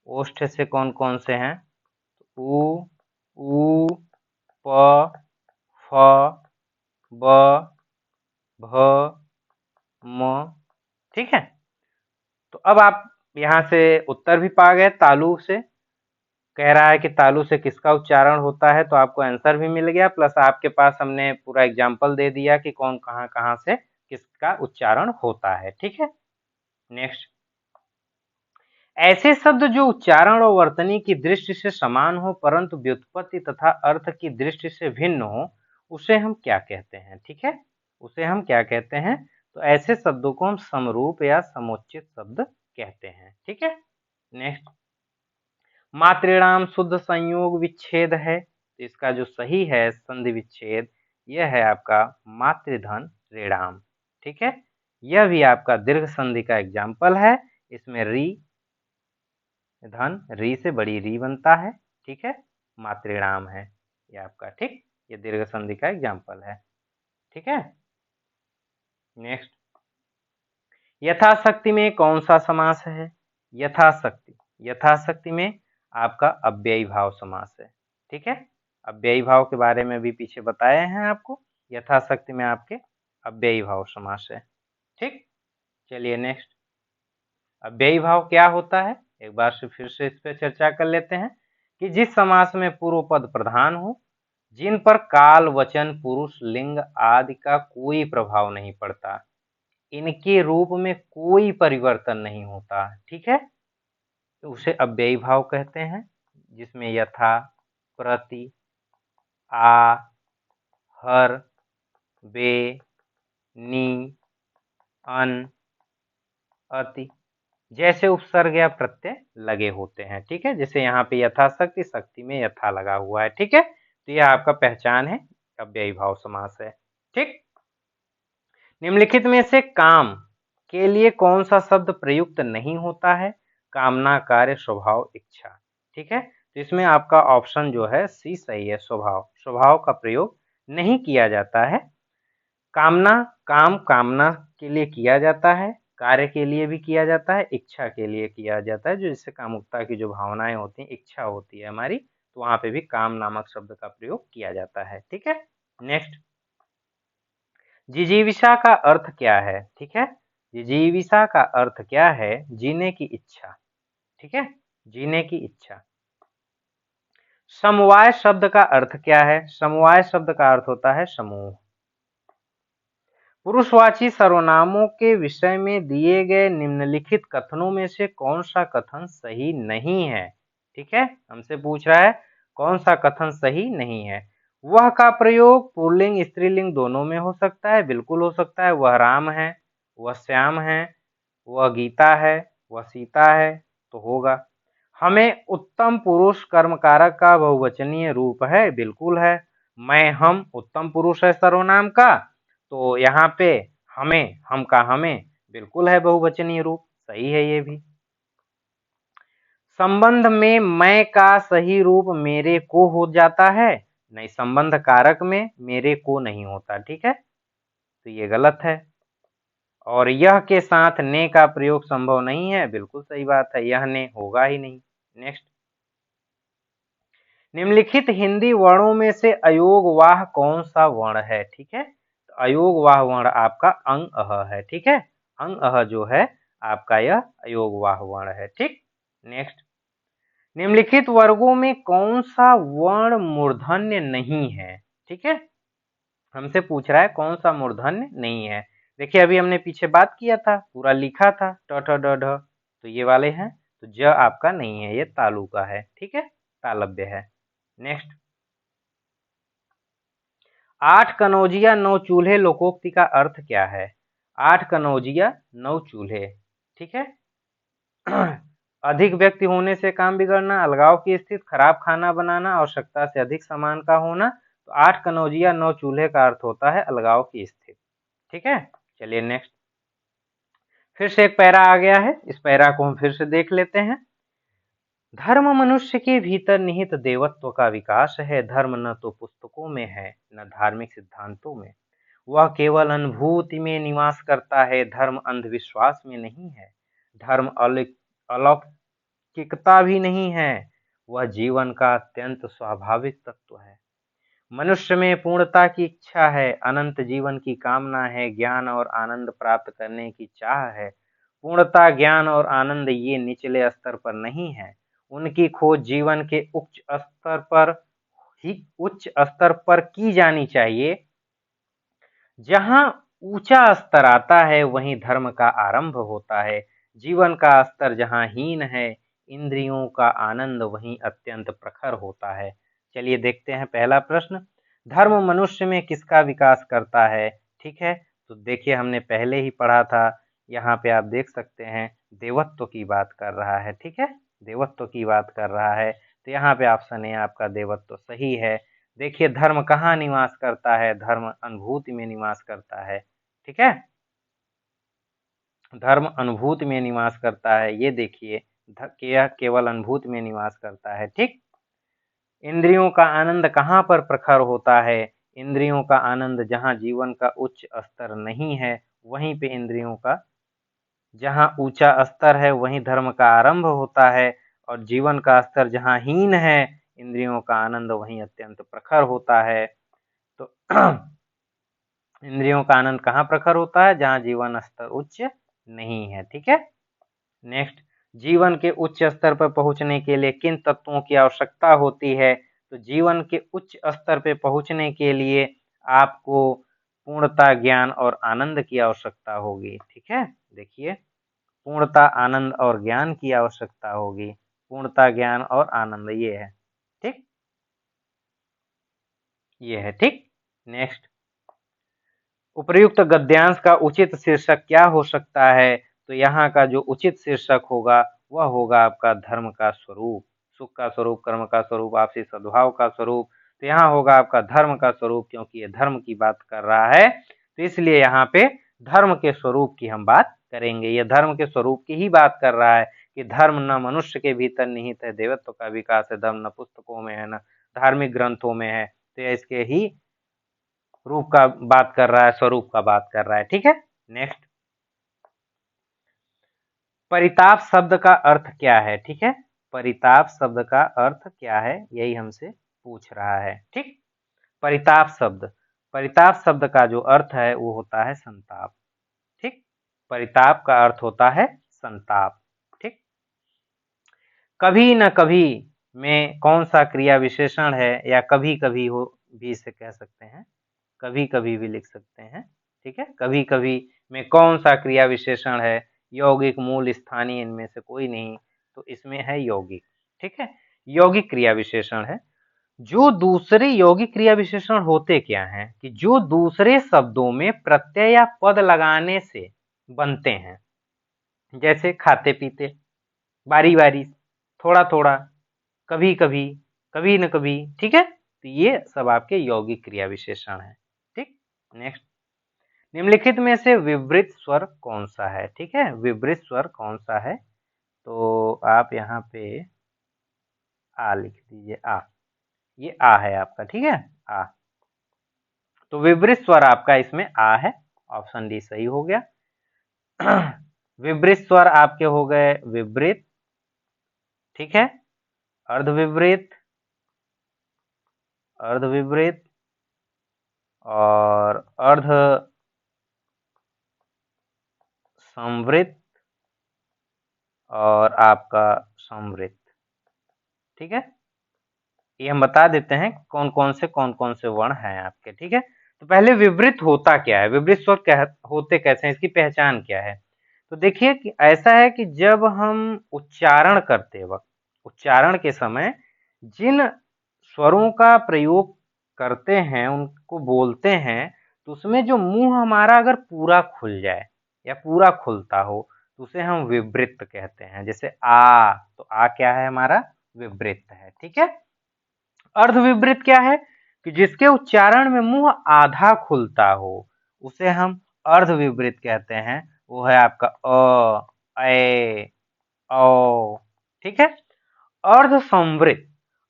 ओष्ठ से कौन कौन से हैं? उ, ऊ, प, फ, ब, भ, म। ठीक है, तो अब आप यहाँ से उत्तर भी पा गए तालु से। कह रहा है कि तालु से किसका उच्चारण होता है, तो आपको आंसर भी मिल गया, प्लस आपके पास हमने पूरा एग्जाम्पल दे दिया कि कौन कहाँ कहाँ से किसका उच्चारण होता है। ठीक है, नेक्स्ट, ऐसे शब्द जो उच्चारण और वर्तनी की दृष्टि से समान हो परंतु व्युत्पत्ति तथा अर्थ की दृष्टि से भिन्न हो, उसे हम क्या कहते हैं? ठीक है, उसे हम क्या कहते हैं? तो ऐसे शब्दों को हम समरूप या समुचित शब्द कहते हैं। ठीक है, नेक्स्ट, मातृणाम शुद्ध संयोग विच्छेद है, तो इसका जो सही है संधि विच्छेद यह है आपका मातृधन ऋणाम। ठीक है, यह भी आपका दीर्घ संधि का एग्जाम्पल है। इसमें री धन री से बड़ी री बनता है। ठीक है, मातृणाम है ये आपका। ठीक, ये दीर्घ संधि का एग्जाम्पल है। ठीक है, नेक्स्ट, यथाशक्ति में कौन सा समास है? यथाशक्ति, यथाशक्ति में आपका अव्ययी भाव समास है। ठीक है, अव्ययी भाव के बारे में भी पीछे बताए हैं आपको, यथाशक्ति में आपके अव्ययी भाव समास है। ठीक, चलिए नेक्स्ट, अव्ययी भाव क्या होता है एक बार से फिर से इस पर चर्चा कर लेते हैं कि जिस समास में पूर्व पद प्रधान हो, जिन पर काल, वचन, पुरुष, लिंग आदि का कोई प्रभाव नहीं पड़ता, इनके रूप में कोई परिवर्तन नहीं होता। ठीक है, तो उसे अव्ययी भाव कहते हैं, जिसमें यथा, प्रति, आ, हर, वे, नी, अन, अति जैसे उपसर्ग या प्रत्यय लगे होते हैं। ठीक है, जैसे यहाँ पे यथाशक्ति, शक्ति में यथा लगा हुआ है। ठीक है, तो यह आपका पहचान है, अव्ययी भाव समास है। ठीक, निम्नलिखित में से काम के लिए कौन सा शब्द प्रयुक्त नहीं होता है? कामना, कार्य, स्वभाव, इच्छा। ठीक है, तो इसमें आपका ऑप्शन जो है सी सही है, स्वभाव। स्वभाव का प्रयोग नहीं किया जाता है। कामना, काम कामना के लिए किया जाता है, कार्य के लिए भी किया जाता है, इच्छा के लिए किया जाता है, जो जिससे कामुकता की जो भावनाएं होती हैं, इच्छा होती है हमारी, तो वहां पे भी काम नामक शब्द का प्रयोग किया जाता है। ठीक है, नेक्स्ट, जिजीविषा का अर्थ क्या है? ठीक है, जिजीविषा का अर्थ क्या है? जीने की इच्छा। ठीक है, जीने की इच्छा। समवाय शब्द का अर्थ क्या है? समवाय शब्द का अर्थ होता है समूह। पुरुषवाची सर्वनामों के विषय में दिए गए निम्नलिखित कथनों में से कौन सा कथन सही नहीं है? ठीक है, हमसे पूछ रहा है कौन सा कथन सही नहीं है। वह का प्रयोग पुल्लिंग स्त्रीलिंग दोनों में हो सकता है, बिल्कुल हो सकता है। वह राम है, वह श्याम है, वह गीता है, वह सीता है, तो होगा। हमें उत्तम पुरुष कर्मकारक का बहुवचनीय रूप है, बिल्कुल है। मैं, हम उत्तम पुरुष है सर्वनाम का, तो यहाँ पे हमें, हम का हमें बिल्कुल है बहुवचनीय रूप, सही है ये भी। संबंध में मैं का सही रूप मेरे को हो जाता है, नहीं, संबंध कारक में मेरे को नहीं होता। ठीक है, तो ये गलत है। और यह के साथ ने का प्रयोग संभव नहीं है, बिल्कुल सही बात है, यह ने होगा ही नहीं। नेक्स्ट, निम्नलिखित हिंदी वर्णों में से अयोगवाह कौन सा वर्ण है? ठीक है, तो अयोगवाह वर्ण आपका अंग अह है। ठीक है, अंग अह जो है आपका यह अयोगवाह वर्ण है। ठीक, नेक्स्ट, निम्नलिखित वर्गों में कौन सा वर्ण मूर्धन्य नहीं है? ठीक है, हमसे पूछ रहा है कौन सा मूर्धन्य नहीं है। देखिए अभी हमने पीछे बात किया था, पूरा लिखा था ट ठ ड ढ, तो ये वाले हैं, तो ज आपका नहीं है, ये तालु का है। ठीक है, तालव्य है। नेक्स्ट, 8 कनौजिया 9 चूल्हे लोकोक्ति का अर्थ क्या है? 8 कनौजिया 9 चूल्हे। ठीक है, अधिक व्यक्ति होने से काम बिगड़ना, अलगाव की स्थिति, खराब खाना बनाना, आवश्यकता से अधिक सामान का होना। तो 8 कनौजिया 9 चूल्हे का अर्थ होता है अलगाव की स्थिति। ठीक है, चलिए नेक्स्ट, फिर से एक पैरा आ गया है, इस पैरा को हम फिर से देख लेते हैं। धर्म मनुष्य के भीतर निहित देवत्व का विकास है। धर्म न तो पुस्तकों में है न धार्मिक सिद्धांतों में, वह केवल अनुभूति में निवास करता है। धर्म अंधविश्वास में नहीं है, धर्म अलौकिकता भी नहीं है, वह जीवन का अत्यंत स्वाभाविक तत्व है। मनुष्य में पूर्णता की इच्छा है, अनंत जीवन की कामना है, ज्ञान और आनंद प्राप्त करने की चाह है। पूर्णता, ज्ञान और आनंद ये निचले स्तर पर नहीं है, उनकी खोज जीवन के उच्च स्तर पर की जानी चाहिए। जहाँ ऊंचा स्तर आता है वहीं धर्म का आरंभ होता है। जीवन का स्तर जहाँ हीन है, इंद्रियों का आनंद वहीं अत्यंत प्रखर होता है। चलिए देखते हैं पहला प्रश्न, धर्म मनुष्य में किसका विकास करता है? ठीक है, तो देखिए हमने पहले ही पढ़ा था, यहाँ पे आप देख सकते हैं देवत्व की बात कर रहा है। ठीक है, देवत्व की बात कर रहा है, तो यहाँ पे ऑप्शन ए आपका देवत्व सही है। देखिए धर्म कहाँ निवास करता है? धर्म अनुभूति में निवास करता है। ठीक है, धर्म अनुभूति में निवास करता है, ये देखिए यह केवल अनुभूति में निवास करता है। ठीक, इंद्रियों का आनंद कहाँ पर प्रखर होता है? इंद्रियों का आनंद जहाँ जीवन का उच्च स्तर नहीं है, वहीं पे इंद्रियों का जहाँ ऊंचा स्तर है वहीं धर्म का आरंभ होता है, और जीवन का स्तर जहाँ हीन है, इंद्रियों का आनंद वहीं अत्यंत प्रखर होता है। तो इंद्रियों का आनंद कहाँ प्रखर होता है? जहाँ जीवन स्तर उच्च नहीं है। ठीक है, नेक्स्ट, जीवन के उच्च स्तर पर पहुंचने के लिए किन तत्वों की आवश्यकता होती है? तो जीवन के उच्च स्तर पर पहुंचने के लिए आपको पूर्णता, ज्ञान और आनंद की आवश्यकता होगी। ठीक है, देखिए पूर्णता, आनंद और ज्ञान की आवश्यकता होगी। पूर्णता, ज्ञान और आनंद ये है। ठीक, ये है। ठीक, नेक्स्ट, उपर्युक्त गद्यांश का उचित शीर्षक क्या हो सकता है? तो यहाँ का जो उचित शीर्षक होगा वह होगा आपका धर्म का स्वरूप, सुख का स्वरूप, कर्म का स्वरूप, आपसी सद्भाव का स्वरूप। तो यहाँ होगा आपका धर्म का स्वरूप, क्योंकि ये धर्म की बात कर रहा है, तो इसलिए यहाँ पे धर्म के स्वरूप की हम बात करेंगे। ये धर्म के स्वरूप की ही बात कर रहा है कि धर्म न मनुष्य के भीतर निहित है, देवत्व का विकास है, धर्म न पुस्तकों में है न धार्मिक ग्रंथों में है, तो इसके ही रूप का बात कर रहा है, स्वरूप का बात कर रहा है। ठीक है, नेक्स्ट, परिताप शब्द का अर्थ क्या है? ठीक है, परिताप शब्द का अर्थ क्या है, यही हमसे पूछ रहा है। ठीक, परिताप शब्द, परिताप शब्द का जो अर्थ है वो होता है संताप। ठीक, परिताप का अर्थ होता है संताप। ठीक, कभी न कभी में कौन सा क्रिया विशेषण है, या कभी कभी हो भी इसे कह सकते हैं, कभी कभी भी लिख सकते हैं। ठीक है, कभी कभी में कौन सा क्रिया विशेषण है? यौगिक, मूल, स्थानीय, इनमें से कोई नहीं, तो इसमें है यौगिक। ठीक है, यौगिक क्रिया विशेषण है। जो दूसरे यौगिक क्रिया विशेषण होते क्या हैं कि जो दूसरे शब्दों में प्रत्यय या पद लगाने से बनते हैं, जैसे खाते पीते, बारी बारी, थोड़ा थोड़ा, कभी कभी, कभी न कभी। ठीक है, तो ये सब आपके यौगिक क्रिया विशेषण है। ठीक, नेक्स्ट, निम्नलिखित में से विवृत स्वर कौन सा है? ठीक है, विवृत स्वर कौन सा है? तो आप यहाँ पे आ लिख दीजिए, आ, ये आ है आपका। ठीक है, आ, तो विवृत स्वर आपका इसमें आ है, ऑप्शन डी सही हो गया। विपरीत स्वर आपके हो गए विपरीत, ठीक है, अर्धविपरीत, अर्धविपरीत और अर्ध संवृत और आपका संवृत, ठीक है। ये हम बता देते हैं कौन कौन से वर्ण हैं आपके, ठीक है। तो पहले विपरीत होता क्या है, विपरीत स्वर होते कैसे हैं, इसकी पहचान क्या है। तो देखिए कि ऐसा है कि जब हम उच्चारण करते वक्त, उच्चारण के समय जिन स्वरों का प्रयोग करते हैं, उनको बोलते हैं, तो उसमें जो मुंह हमारा अगर पूरा खुल जाए या पूरा खुलता हो तो उसे हम विवृत कहते हैं। जैसे आ, तो आ क्या है हमारा, विवृत है, ठीक है। अर्धविवृत क्या है कि जिसके उच्चारण में मुंह आधा खुलता हो उसे हम अर्धविवृत कहते हैं। वो है आपका अ, ए, ओ, ठीक है। अर्धसंवृत,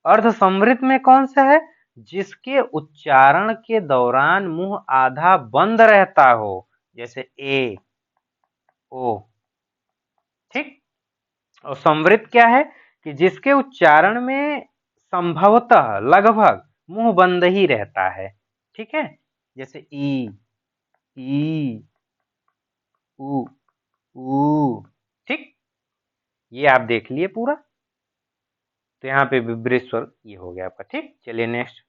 अर्धसंवृत में कौन सा है, जिसके उच्चारण के दौरान मुंह आधा बंद रहता हो, जैसे ए, ओ, ठीक। और संवृत क्या है कि जिसके उच्चारण में संभवतः लगभग मुंह बंद ही रहता है, ठीक है। जैसे ई, उ, ठीक। ये आप देख लिए पूरा, तो यहाँ पे विपरीत स्वर ये हो गया आपका, ठीक। चलिए नेक्स्ट,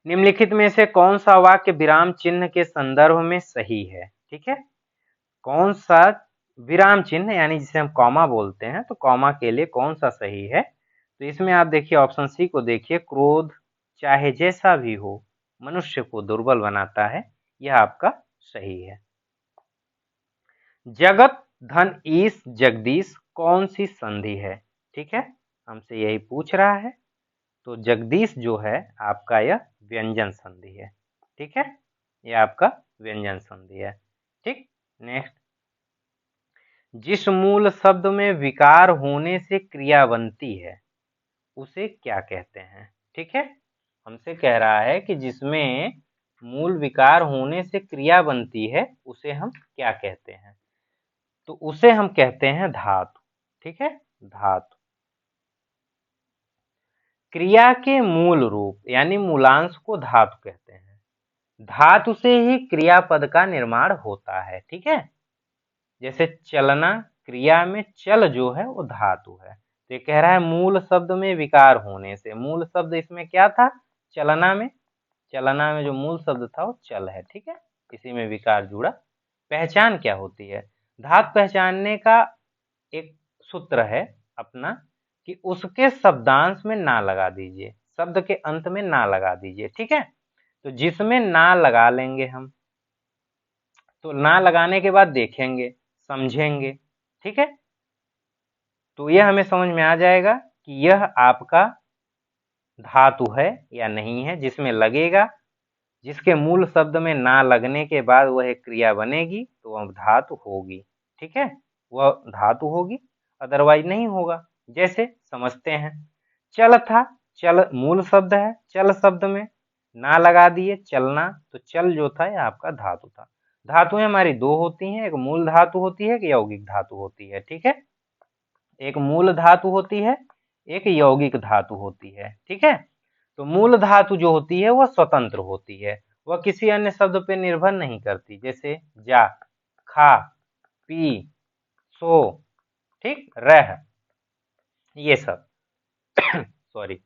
निम्नलिखित में से कौन सा वाक्य विराम चिन्ह के संदर्भ में सही है, ठीक है। कौन सा विराम चिन्ह यानी जिसे हम कॉमा बोलते हैं, तो कॉमा के लिए कौन सा सही है। तो इसमें आप देखिए ऑप्शन सी को देखिए, क्रोध चाहे जैसा भी हो मनुष्य को दुर्बल बनाता है, यह आपका सही है। जगत धन ईश जगदीश कौन सी संधि है, ठीक है, हमसे यही पूछ रहा है। तो जगदीश जो है आपका यह व्यंजन संधि है, ठीक है, यह आपका व्यंजन संधि है, ठीक। नेक्स्ट, जिस मूल शब्द में विकार होने से क्रिया बनती है उसे क्या कहते हैं, ठीक है। हमसे कह रहा है कि जिसमें मूल विकार होने से क्रिया बनती है उसे हम क्या कहते हैं, तो उसे हम कहते हैं धातु, ठीक है, धातु। क्रिया के मूल रूप यानी मूलांश को धातु कहते हैं। धातु से ही क्रियापद का निर्माण होता है, ठीक है। जैसे चलना, क्रिया में चल जो है वो धातु है। तो ये कह रहा है मूल शब्द में विकार होने से, मूल शब्द इसमें क्या था, चलना में, चलना में जो मूल शब्द था वो चल है, ठीक है, इसी में विकार जुड़ा। पहचान क्या होती है, धातु पहचानने का एक सूत्र है अपना कि उसके शब्दांश में ना लगा दीजिए, शब्द के अंत में ना लगा दीजिए, ठीक है। तो जिसमें ना लगा लेंगे हम, तो ना लगाने के बाद देखेंगे, समझेंगे, ठीक है, तो यह हमें समझ में आ जाएगा कि यह आपका धातु है या नहीं है। जिसमें लगेगा, जिसके मूल शब्द में ना लगने के बाद वह क्रिया बनेगी तो वह धातु होगी, ठीक है, वह धातु होगी, अदरवाइज नहीं होगा। जैसे समझते हैं, चल था, चल मूल शब्द है, चल शब्द में ना लगा दिए चलना, तो चल जो था यह आपका धातु था। धातुएं हमारी दो होती हैं, एक मूल धातु होती है, एक यौगिक धातु होती है, ठीक है। एक मूल धातु होती है, एक यौगिक धातु होती है, ठीक है। तो मूल धातु जो होती है वह स्वतंत्र होती है, वह किसी अन्य शब्द पर निर्भर नहीं करती। जैसे जा, खा, पी, सो, ठीक, रह, ये सब सॉरी।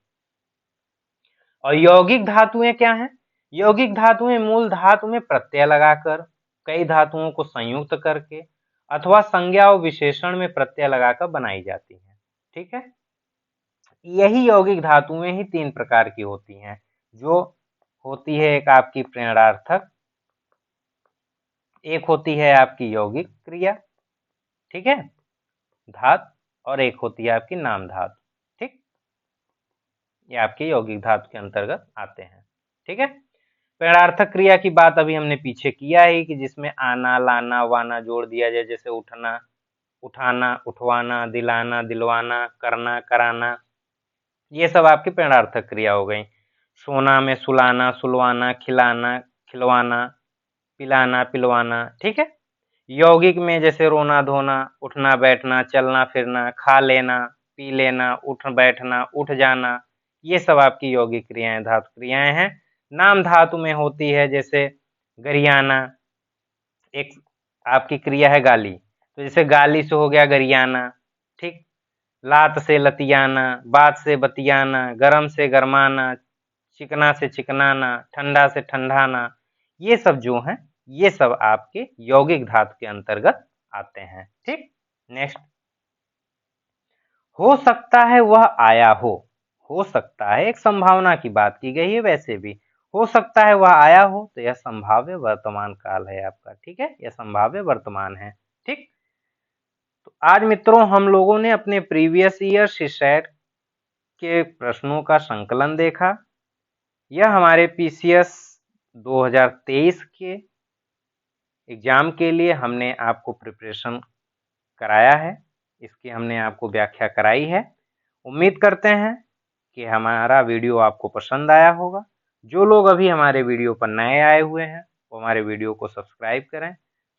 और यौगिक धातुएं क्या हैं, यौगिक धातुएं मूल धातु में प्रत्यय लगाकर, कई धातुओं को संयुक्त करके अथवा संज्ञा और विशेषण में प्रत्यय लगाकर बनाई जाती हैं, ठीक है। यही यौगिक धातुएं ही तीन प्रकार की होती हैं, जो होती है एक आपकी प्रेरणार्थक, एक होती है आपकी यौगिक क्रिया, ठीक है, धातु, और एक होती है आपकी नाम धातु, ठीक। ये आपके यौगिक धातु के अंतर्गत आते हैं, ठीक है। प्रेरणार्थक क्रिया की बात अभी हमने पीछे किया ही कि जिसमें आना, लाना, वाना जोड़ दिया जाए, जैसे उठना, उठाना, उठवाना, दिलाना, दिलवाना, करना, कराना, ये सब आपकी प्रेरणार्थक क्रिया हो गई। सोना में सुलाना, सुलवाना, खिलाना, खिलवाना, पिलाना, पिलवाना, ठीक है। यौगिक में जैसे रोना धोना, उठना बैठना, चलना फिरना, खा लेना, पी लेना, उठ बैठना, उठ जाना, ये सब आपकी यौगिक क्रियाएं, धातु क्रियाएं हैं। नाम धातु में होती है जैसे गरियाना, एक आपकी क्रिया है गाली, तो जैसे गाली से हो गया गरियाना, ठीक। लात से लतियाना, बात से बतियाना, गरम से गरमाना, चिकना से चिकनाना, ठंडा से ठंडाना, ये सब जो हैं ये सब आपके यौगिक धातु के अंतर्गत आते हैं, ठीक। नेक्स्ट, हो सकता है वह आया हो सकता है एक संभावना की बात की गई है, वैसे भी हो सकता है वह आया हो, तो यह संभाव्य वर्तमान काल है आपका, ठीक है, यह संभाव्य वर्तमान है, ठीक। तो आज मित्रों हम लोगों ने अपने प्रीवियस ईयर सीसैट के प्रश्नों का संकलन देखा। यह हमारे पीसीएस 2023 के एग्जाम के लिए हमने आपको प्रिपरेशन कराया है, इसकी हमने आपको व्याख्या कराई है। उम्मीद करते हैं कि हमारा वीडियो आपको पसंद आया होगा। जो लोग अभी हमारे वीडियो पर नए आए हुए हैं वो हमारे वीडियो को सब्सक्राइब करें,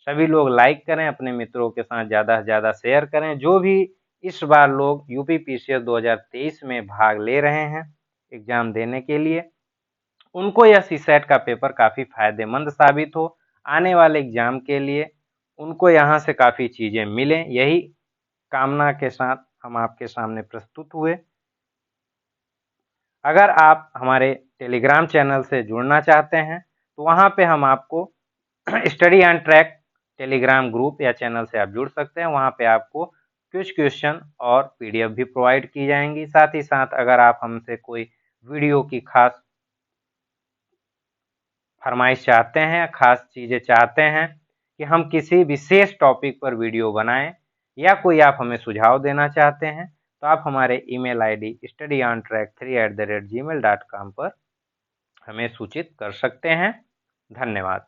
सभी लोग लाइक करें, अपने मित्रों के साथ ज़्यादा से ज़्यादा शेयर करें। जो भी इस बार लोग यूपी पीसीएस 2023 में भाग ले रहे हैं एग्जाम देने के लिए, उनको यह सीसैट का पेपर काफ़ी फायदेमंद साबित हो, आने वाले एग्जाम के लिए उनको यहाँ से काफ़ी चीज़ें मिलें, यही कामना के साथ हम आपके सामने प्रस्तुत हुए। अगर आप हमारे टेलीग्राम चैनल से जुड़ना चाहते हैं तो वहाँ पे हम आपको study on track Telegram group या चैनल से आप जुड़ सकते हैं। वहाँ पे आपको कुछ क्वेश्चन और पीडीएफ भी प्रोवाइड की जाएंगी। साथ ही साथ अगर आप हमसे कोई वीडियो की खास फरमाइश चाहते हैं, खास चीज़ें चाहते हैं कि हम किसी विशेष टॉपिक पर वीडियो बनाएं, या कोई आप हमें सुझाव देना चाहते हैं, तो आप हमारे ईमेल आईडी studyontrack3@gmail.com पर हमें सूचित कर सकते हैं। धन्यवाद।